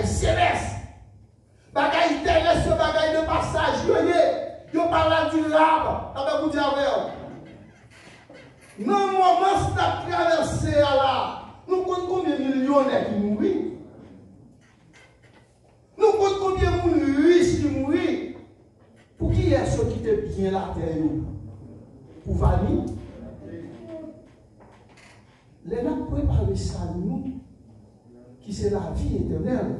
céleste. Bagaille terrestre, bagaille de passage, yo parle du rab, avec vous dire avec vous. Dans le moment où nous traversé là, nous comptons combien de millionnaires qui mourent. Nous comptons combien de riches qui mourent. Pour qui est ce qui était bien la terre? Pour Vanille. Les gens préparent ça à nous, qui c'est la vie éternelle.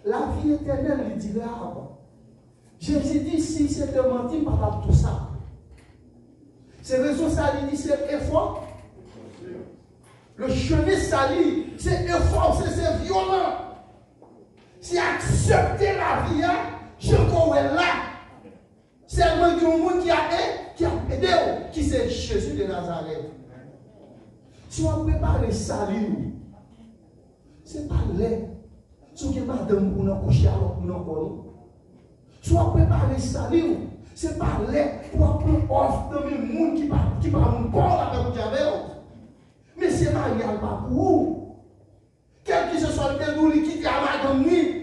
La vie éternelle, il dit là. Jésus dit si c'était menti, pas tout ça. C'est raison ça, il dit c'est effort. Le chemin sali, c'est effort, c'est violent. C'est accepter la vie, je crois là. C'est le monde qui a aidé, qui c'est Jésus de Nazareth. Si on prépare le salut, ce n'est pas l'air. Si on madame pour nous coucher alors pour nous connaître. Si on prépare le salut, ce n'est pas l'air pour offre de mes monde qui va nous corps avec vous. Mais c'est pas réel pas pour vous. Quel que ce soit le dédouli qui dit à madame nuit,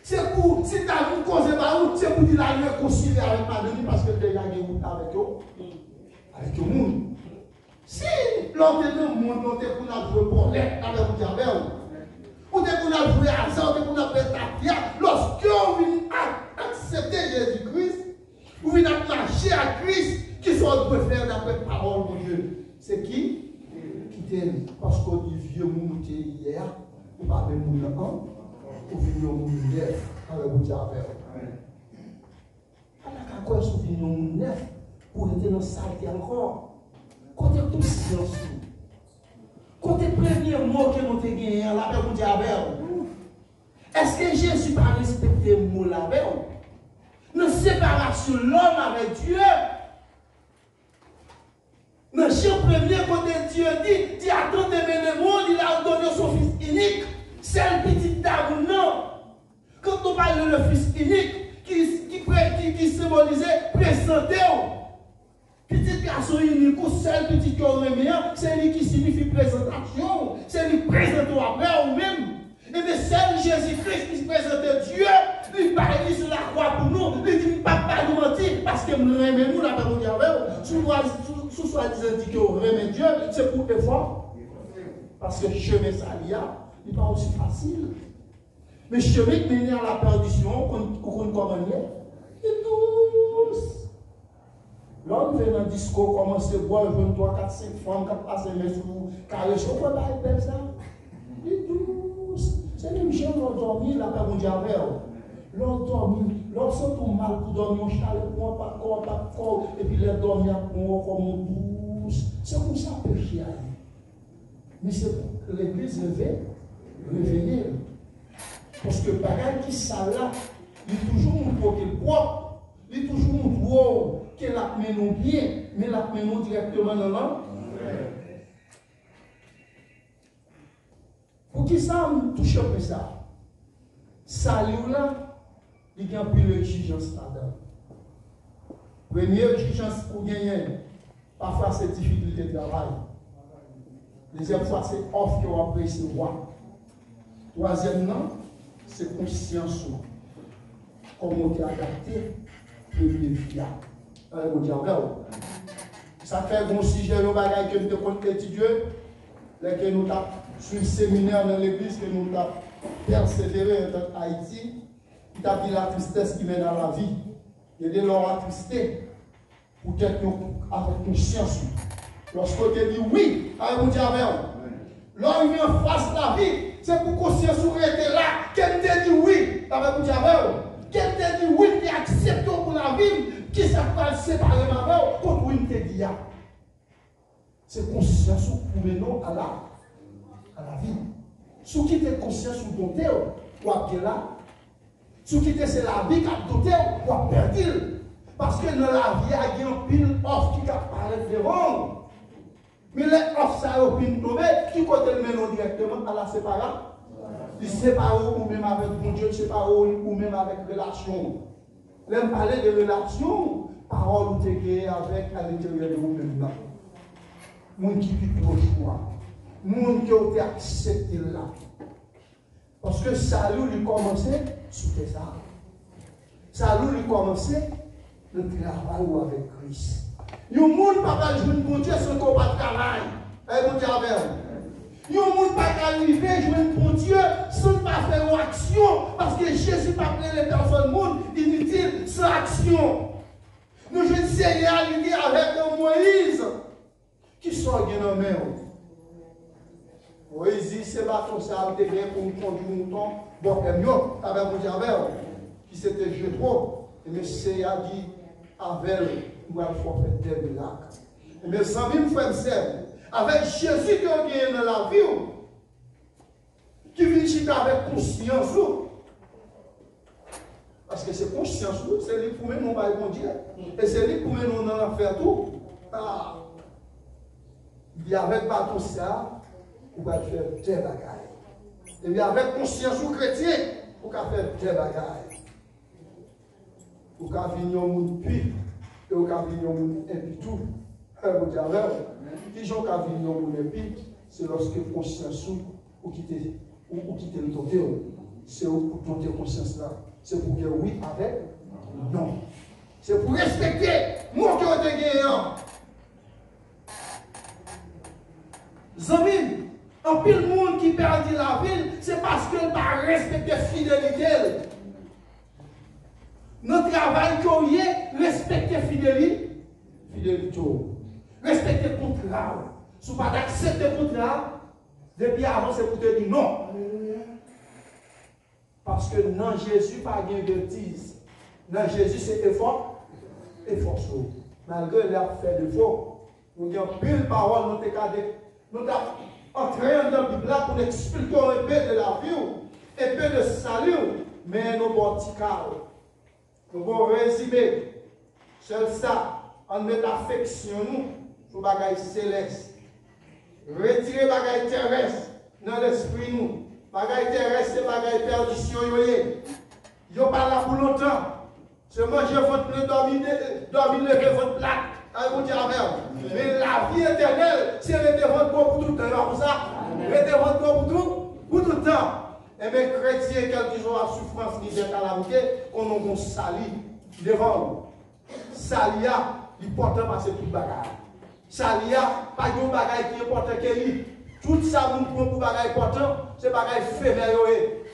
c'est pour, si tu as une cause c'est pour dire la réconcilier avec madame parce que déjà il y a une avec eux. Avec le monde. Si l'on est dans le monde, on est pour nous jouer pour l'air avec vous dire, ou est pour nous jouer à ça, ou est pour nous faire tapia, lorsqu'on vient accepter Jésus-Christ, ou vient marcher à Christ, qui soit préféré d'après la parole de Dieu. C'est qui? Qui t'aime. Parce qu'on dit vieux monde qui est hier, pas de monde pour venir au monde neuf avec vous dire avec vous. À quoi est-ce que vous venez au monde neuf pour être dans saleté encore? Côté tout silence. Côté premier mot que nous avons gagné, la paix vous dire avec vous. Est-ce que Jésus n'a pas respecté le mot là avec vous? Nous séparation l'homme avec Dieu. Dans Jean 1er, côté Dieu dit a tant aimé le monde, il a donné son fils unique. C'est le petit dame, non. Quand on parle de le fils unique, qui symbolisait présenter. Petit garçon unique, ou seul petit cœur reméant, c'est lui qui signifie présentation. C'est lui présenter après ou même. Et bien, seul Jésus-Christ qui se présente Dieu, il parle sur la croix pour nous, il dit pas nous mentir, parce que nous aimons nous, la parole de Dieu. Sous soi-disant dit que vous aimez Dieu, c'est pour effort. Parce que le chemin salia, il n'est pas aussi facile. Mais le chemin qui mène à la perdition, qu'on commande, il est douce. L'homme vient dans le discours, commence à boire, il veut 3, 4, 5 femmes, 4 passes mes sous, carré, je ne peux pas être ça. Il est douce. C'est les gens qui ont dormi, la paix mondiale avec eux. L'on dormi, l'on sent tout mal pour dormir, on chale, on pas de corps, et puis les dormir comme on douce. C'est comme ça péché. Mais c'est pour l'église réveiller. Parce que pareil qui ça là, il est toujours montre qu'il est propre, il est toujours montre qu'il a mené bien, mais il a mené directement dans l'homme. Pour qui ça me touche un peu ça? Ça là, il y a plus d'exigence là-dedans. Première exigence pour gagner, parfois c'est difficulté de travail. Deuxième fois, c'est offre qu'on va recevoir. Troisièmement, c'est conscience. Comment tu es adapté, premier fiable. Ça fait un sujet, le bagage que nous devons étudier, que nous avons sur le séminaire dans l'église, que nous avons persévéré en Haïti, qui a dit la tristesse qui mène à la vie. Il y a des gens attristés pour être avec conscience. Lorsqu'on te dit oui, avec mon diable, l'homme vient en face de la vie, c'est pour conscience où était là, qu'elle te dit oui, avec mon diable, qu'elle te dit oui, tu acceptes pour la vie, qui ça va séparer ma mère, contre où il te dit ya. C'est conscience où nous à la vie. Si qui est conscience où ton théo, ou à là, si qui c'est la vie qui a doté, ou à perdre. Parce que dans la vie, il y a un pile offre qui apparaît devant. Mais les offres, ça a une tombée, qui côté le mène directement à la séparation. Il sépare ou même avec mon Dieu, il sépare ou même avec relation. L'aime parler de relation, parole ou t'es avec à l'intérieur de vous-même. Moun qui vit pour choix. Moun qui a été accepté là. Parce que salut lui commençait sous tes armes. Salut lui commençait le travail avec Christ. Yon moun pa ka jouer bon Dieu sans qu'on pas de travail. Bon Dieu avec. Yon moun pa ka arriver jouer bon Dieu sans pas faire une action parce que Jésus pas pris les personnes monde inutiles sans action. Nous je Seigneur lui avec Moïse qui sort bien en main. Moïse dit c'est bâton ça a été bien pour nous conduire mouton bon mieux avec mon Dieu avec qui c'était Jétro et monsieur a dit avec nous allons faire des miracles. Et mes amis, frères et sœurs, avec Jésus qui a gagné dans la vie, qui vient avec conscience, parce que c'est conscience, c'est lui pour nous, nous va bon Dieu. Et c'est lui pour nous, nous allons faire tout. Il dit avec bâton ça, vous allez faire des bagailles. Et bien avec conscience chrétien, vous allez faire des bagailles. Vous allez venir au monde puis. Et au cas où et puis tout, qui j'en cas où et puis, c'est lorsque conscience ou quitter le toté, c'est pour tenter conscience là, c'est pour dire oui avec non, c'est pour respecter moi qui ai été gagnant. Zami, en pile monde qui perdit la ville, c'est parce qu'il n'a pas respecté fidélité. Notre travail qu'on y est, respecter fidélité. Respecter le contrat. Si vous n'avez pas accepté le contrat, Depuis avant, c'est pour te dire non. Parce que dans Jésus, pas de bêtise. Dans Jésus, c'est effort. Effort. Malgré l'air fait de faux, nous avons pile parole, nous avons entré dans la Bible pour expliquer un peu de la vie, un peu de salut, mais nous avons petit carreau. Nous avons résumé. Seul ça, on met l'affection nous pour les bagages célestes. Retirer les bagages terrestres dans l'esprit nous. Les bagages terrestres, c'est les bagages perdition. Ils ne sont pas là pour longtemps. C'est manger votre plat, dormir, lever votre plat. Mais la vie éternelle, c'est rester votre corps pour tout le temps. Pour ça, rester votre corps pour tout le temps. Et bien, chrétien, quel qu'ils ont la souffrance, misère, calamité, on a sali devant nous. Salia, l'important parce que tout le bagage. Salia, pas de bagage qui est important que lui. Tout ça, nous prenons pour bagage important, c'est bagage féminin.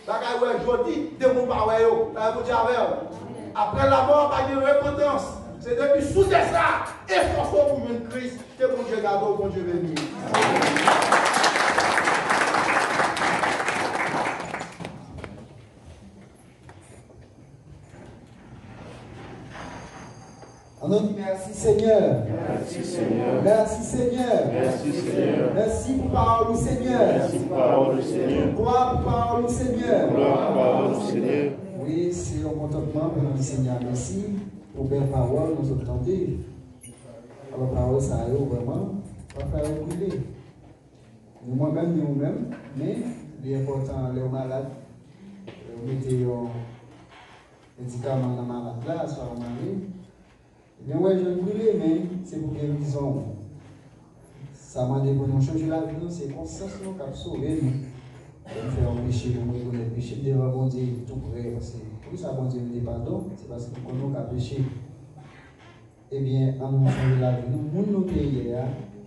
Bagage où aujourd'hui, de mon parole, après la mort, pas de repentance. C'est depuis sous ça, effort pour une Christ, que mon Dieu garde, mon Dieu béni. On dit merci Seigneur. Merci Seigneur. Merci Seigneur. Merci Seigneur. Merci pour parole du Seigneur. Merci pour parole du Seigneur. Gloire pour parole du Seigneur. Gloire pour parole du Seigneur. Oui, c'est un contentement pour nous Seigneur. Merci pour belle parole, nous entendez. Alors parole ça a vraiment pas faire brûler. Nous-mêmes, nous-mêmes, mais l'important, les malades, vous mettez un médicament dans la malade là, soit on arrive. Bien, ouais, je vais brûler, mais c'est pour que nous disons, ça m'a dit pour nous changer la vie, c'est conscience qui a sauvé nous. On fait un péché, on reconnaît le péché, devant bon Dieu, tout vrai, parce que pour ça, bon Dieu nous dit pardon, c'est parce que nous avons péché. Eh bien, en nous changer la vie, nous payer,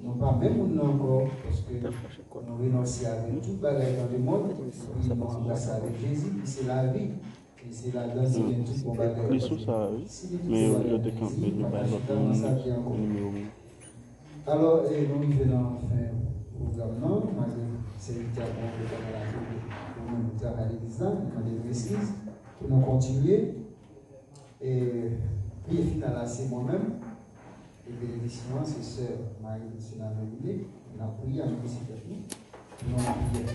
non pas même nous encore, parce que nous renonçons avec tout bagage dans le monde, nous nous embrassons avec Jésus, c'est la vie. Et c'est la danse qui vient tout pour bagage. Les sous ça, oui. Mais on a décampé, nous pas notre numéro. Alors, nous venons dans le programme, malgré c'est le diable pour nous travailler l'église, dans l'église, pour nous continuer. Et puis, finalement, c'est moi-même. Et bénédiction, c'est sœur Marie-Christine Amélie. On a prié à nous ici, nous avons prié.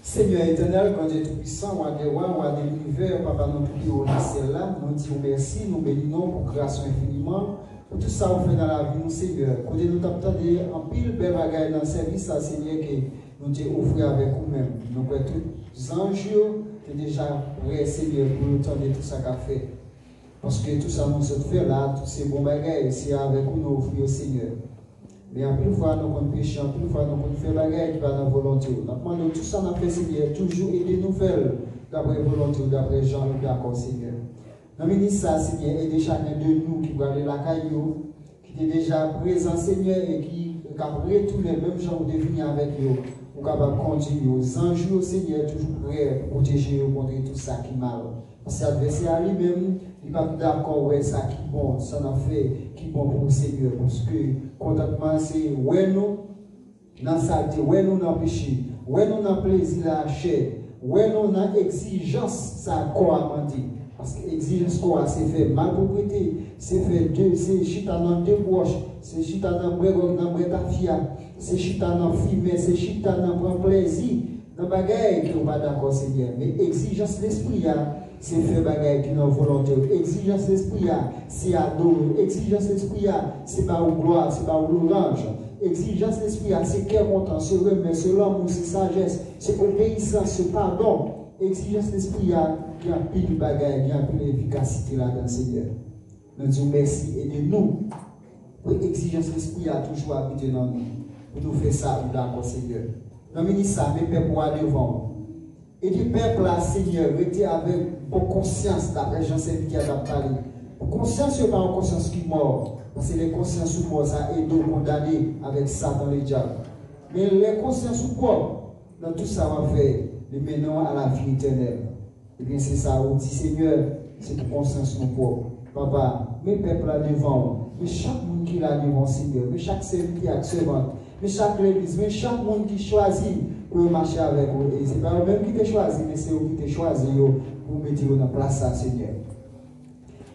Seigneur éternel, quand Dieu tout-puissant, roi des rois, roi de l'univers, papa, nous prions là, nous disons merci, nous bénissons pour grâce infiniment, pour tout ça qu'on fait dans la vie, nous Seigneur. Quand nous t'attendons en pile belle bagaille dans le service, Seigneur, que nous t'avons offert avec nous-mêmes. Nous avons tous les anges, tu es déjà prêt, Seigneur, pour nous tendre tout ça qu'a fait. Parce que tout ça nous fait là, tous ces bons bagailles, c'est avec nous nous offrir au Seigneur. Mais en plus fois, nous avons péché, en plus fois, nous avons fait la guerre qui va dans la volonté. Nous demandons tout ça, nous avons fait, Seigneur, toujours aider nous faire d'après la volonté, d'après Jean, nous d'accord, Seigneur. Nous avons dit ça, Seigneur, aider chacun de nous qui va aller la caillou, qui est déjà présent, Seigneur, et qui a retourné les mêmes gens qui venir avec nous, pour capable continuer aux anges, Seigneur, toujours prêt pour protéger nous contre tout ça qui est mal. Parce que l'adversaire lui-même, il n'est pas d'accord avec ça qui est bon, ça en fait qui est bon pour le Seigneur. Parce que contentement, c'est ouais nous dans la saleté, ouais nous dans le péché, ouais nous dans le plaisir de la chair, ouais nous dans l'exigence, ça quoi a menti. Parce que l'exigence quoi, c'est fait malpropreté, c'est fait deux, c'est chita dans deux poches, c'est chita dans brégog, dans brétafia, c'est chita dans fumée, c'est chita dans prendre plaisir, dans bagaille qui n'est pas d'accord, Seigneur. Mais exigence l'esprit, c'est faire bagaille qui n'est volonté. Exigence l'esprit, c'est adorer. Exigence l'esprit, c'est pas au gloire, c'est pas au louange. Exigence l'esprit, c'est cœur content, c'est remède, c'est l'amour, c'est sagesse, c'est obéissance, c'est pardon. Exigence l'esprit, qui a pris du bagaille, qui a pris l'efficacité là-dedans, Seigneur. Nous disons merci, aidez-nous. Pour exigence l'esprit, a toujours habité dans nous. Pour nous faire ça, d'accord, Seigneur. Nous ministre ça, mais Père pour aller devant. Et du peuple là, Seigneur, restez avec bonne conscience, d'après Jean-Sébastien qui a parlé. Conscience, ce n'est pas une conscience qui est morte. Parce que les consciences ou mortes, ça aide à condamner avec Satan les diables. Mais les consciences ou quoi, dans tout ça, on va faire, nous menons à la vie éternelle. Et bien, c'est ça, on dit, Seigneur, c'est pour conscience ou quoi. Papa, mes peuples là devant, mais chaque monde qui est là devant, Seigneur, mais chaque serviteur qui servante, mais chaque l'église, mais chaque monde qui choisit pour marcher avec vous. Et ce n'est pas eux-mêmes qui t'ont choisi, mais c'est eux qui t'ont choisi pour mettre dans la place, Seigneur.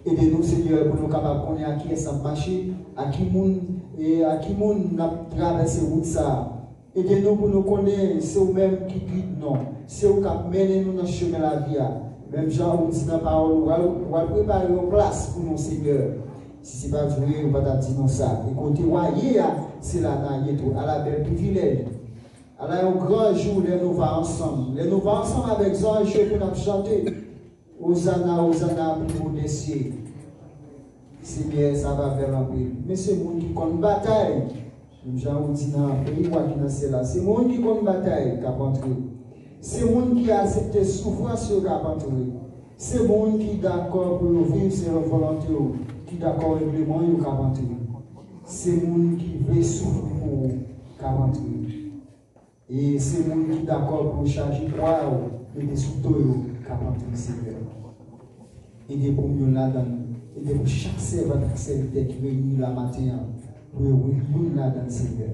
Aidez-nous, Seigneur, pour nous capables de connaître à qui est-ce marché, à qui monde n'a traversé route ça. Aidez-nous pour nous connaître, c'est eux-mêmes qui guident nous, c'est eux qui mènent nous dans le chemin de la vie. Même Jean, on dit dans la parole, on va préparer une place pour nous, Seigneur. Si ce n'est pas joué, on va dire non ça. Et quand tu vois, c'est là, à la belle privilège. À un grand jour, les nous va ensemble. Les nous va ensemble avec Zange pour nous chanter. Hosanna, Hosanna, pour nous décider. Seigneur, ça va faire un peu. Mais c'est le monde qui compte une bataille. Jean, on dit dans le pays, c'est là. C'est le monde qui compte une bataille qui a entré. C'est le monde qui a accepté souffrance qui a entré. C'est le monde qui est d'accord pour vivre ses volontés, qui est d'accord avec le monde qui a entré. C'est le monde qui veut souffrir pour qui a entré. Et c'est le monde qui est d'accord pour charger quoi et des sous-tours qui a entré, Seigneur. Aidez pour nous là-dedans. Aidez pour chaque serviteur qui réunit la matin pour nous là-dedans, Seigneur.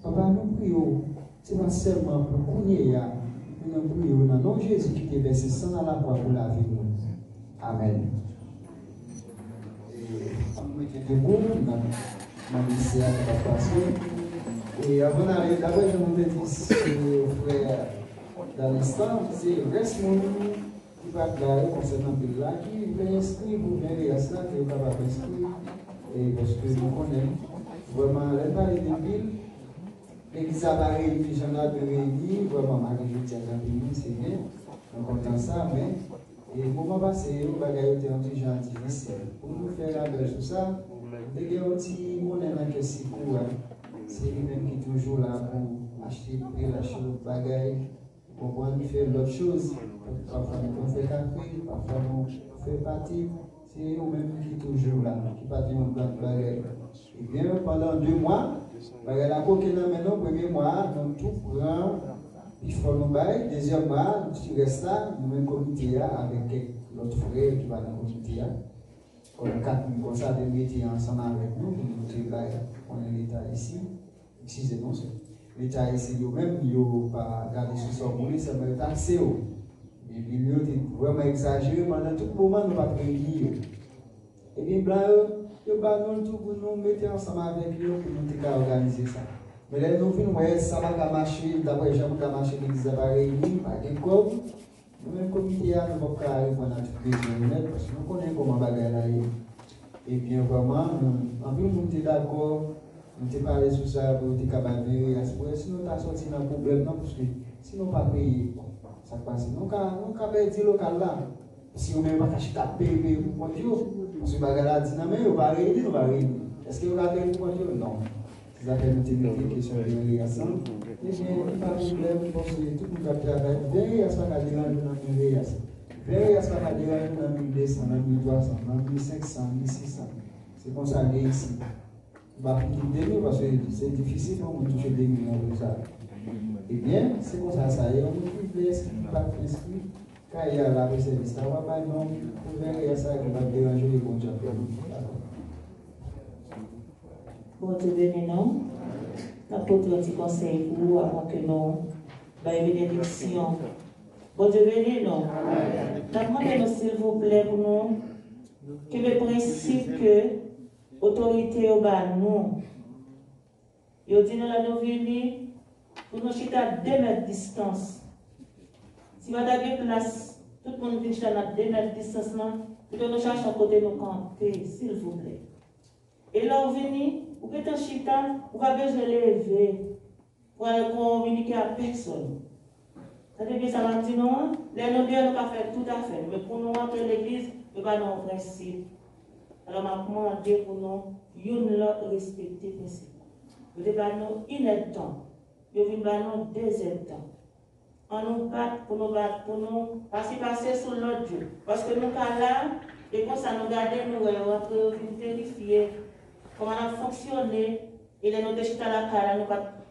Papa, nous prions, ce n'est pas seulement pour connaître. Nous prions dans le nom de Jésus qui t'est versé sang dans la croix pour la vie. Amen. On mettait debout, on a laissé à la passion. Et avant d'aller, d'abord, je vous dis, frère, dans l'instant, c'est reste mon qui va déclarer concernant le là, qui veut inscrire pour venir à cela, qui est capable d'inscrire. Et parce que nous connaissons vraiment, elle parle de ville. L'église a réuni, j'en ai réuni, vraiment, Marie-Josée a réuni, c'est bien, on content ça, mais, et le moment passé, on va gagner un petit genre difficile. Pour nous faire la belle sur ça, dès qu'il y a un petit monde dans le c'est lui-même qui est toujours là pour acheter, acheter le bagage, pour pouvoir nous faire l'autre chose. Parfois, nous fait café, parfois, nous fait partie, c'est nous-mêmes qui est toujours là, qui partit en plan de bagage. Et bien, pendant 2 mois, la coquille maintenant, premier mois, nous tout prend, il faut nous bailler. Deuxième mois, nous restons là, nous même comité avec l'autre frère qui va dans le comité. On a 4 comme ça, de métiers ensemble avec nous, nous travaillons, on est l'État ici. Excusez-nous, l'État ici, lui-même, il n'a pas gardé sur son police, ça m'a taxé. Et puis, il a vraiment exagéré, pendant tout le moment, nous n'avons pas réuni. Et bien, blanc, nous allons tout pour nous mettre ensemble avec eux pour nous organiser ça. Mais là, nous venons, ça va marcher, d'abord, j'aime que marcher, l'église va réunir, par des corps. Nous-mêmes, comité, nous ne pouvons pas arriver à tout besoin, parce que nous connaissons comment bagaille là. Et bien, vraiment, en plus, nous sommes d'accord, nous sommes parlé sur ça pour être capable de vérifier. Sinon, nous sommes sortis dans le problème, parce que si nous ne pas payer, ça passe. Nous sommes capables de dire local là. Si vous ne pouvez pas payer pour mon Dieu, parce que bagala dit non mais on va réunir, on va réunir. Est-ce que vous avez réuni pour Dieu? Non. Ça fait une petite question de réunion. Et bien, il n'y a pas de problème parce que tout le monde a travaillé. Bien, il ce qu'on a dérange dans le réunion. Bien, il ce qu'on a dérange dans 1200, dans 1300, dans 1500, 1600. C'est comme ça qu'il est ici. On va quitter nous parce que c'est difficile pour nous toucher des millions de ça. Eh bien, c'est comme ça, ça y est, on ne peut pas inscrire. Quand il y a la réserviste, on va pas non, pour verrer ça qui va déranger les bons gens. Bon Dieu béni nous. N'apporte un petit conseil pour vous avant que nous ayons une bénédiction. Bon Dieu béni nous. Demandez-nous s'il vous plaît pour nous que le principe que l'autorité au bas nous, il dit nous la nous venir pour nous chiter à 2 mètres de distance. Si vous avez place, tout le monde vient à 2 mètres de distance, pour que nous cherchions à côté de nos camper, s'il vous plaît. Et là, vous venez, vous êtes en chita, vous n'avez pas besoin de lever pour aller communiquer à personne. Ça veut dire que ça va dire non, les nous bien, nous pas faire tout à fait. Mais pour nous rentrer l'église, nous pas dans le principe. Alors, je vais demander pour nous, respecter le principe. Vous devez nous une temps, vous devez nous 2e temps. On nous bat pour nous passer sur l'autre Dieu. Parce que nous sommes là, et comme ça nous garder, nous vérifier comment on a fonctionné. Et les notes à la cara, nous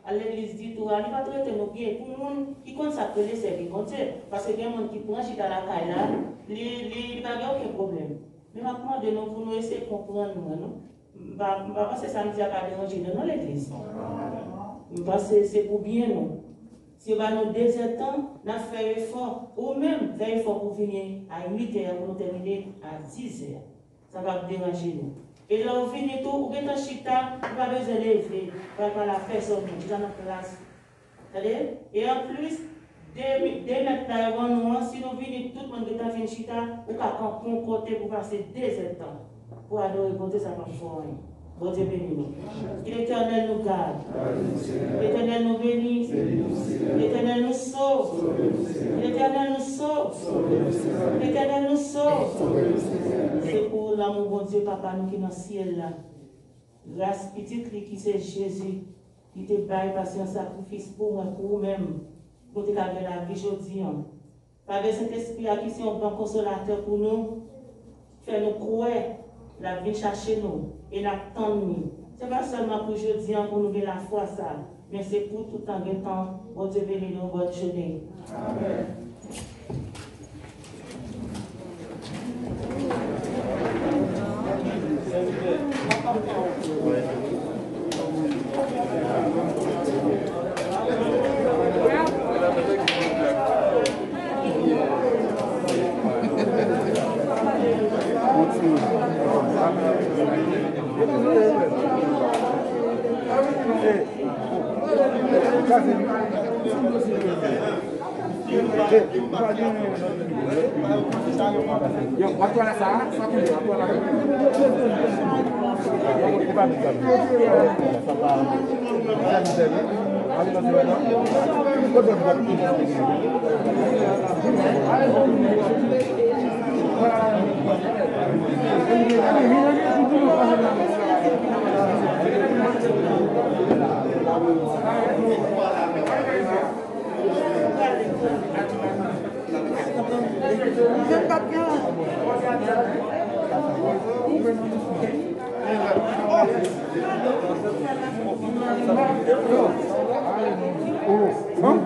à l'église dit tout, nous pas traiter nos bien. Pour nous, qui compte s'appeler servir comme parce que il y a des gens qui prennent chita la cara là, il n'y a aucun problème. Mais maintenant, de nous, pour nous essayer de comprendre, nous, pas passer samedi à pas déranger dans l'église. Je pense que c'est pour bien nous. Si on va nous désertant, on a fait effort, ou même faire effort pour venir à 8h pour nous terminer à 10h. Ça va déranger nous. Et là, on finit tout, on est en chita, on va besoin de lever, on va pas la faire sur nous, dans notre place. Et en plus, dès maintenant, si nous venons tout le monde est en fin de chita, on va camper un côté pour passer 2 temps pour adorer, pour ça va faire. Bon Dieu bénis nous. Que l'Éternel nous garde. L'Éternel nous bénisse. L'Éternel nous sauve. L'Éternel nous sauve. L'Éternel nous sauve. C'est pour l'amour bon Dieu, Papa, nous qui est dans le ciel là. Grâce petite qui c'est Jésus, qui te baille passer un sacrifice pour moi, pour vous-même, pour te garder la vie aujourd'hui. Par le Saint-Esprit qui c'est un bon consolateur pour nous, fait nous croire, la vie chercher nous. Et l'attendre. Ce n'est pas seulement pour aujourd'hui pour nous la foi, ça, mais c'est pour tout en temps. Bon Dieu bénis nous, bonne journée. Amen.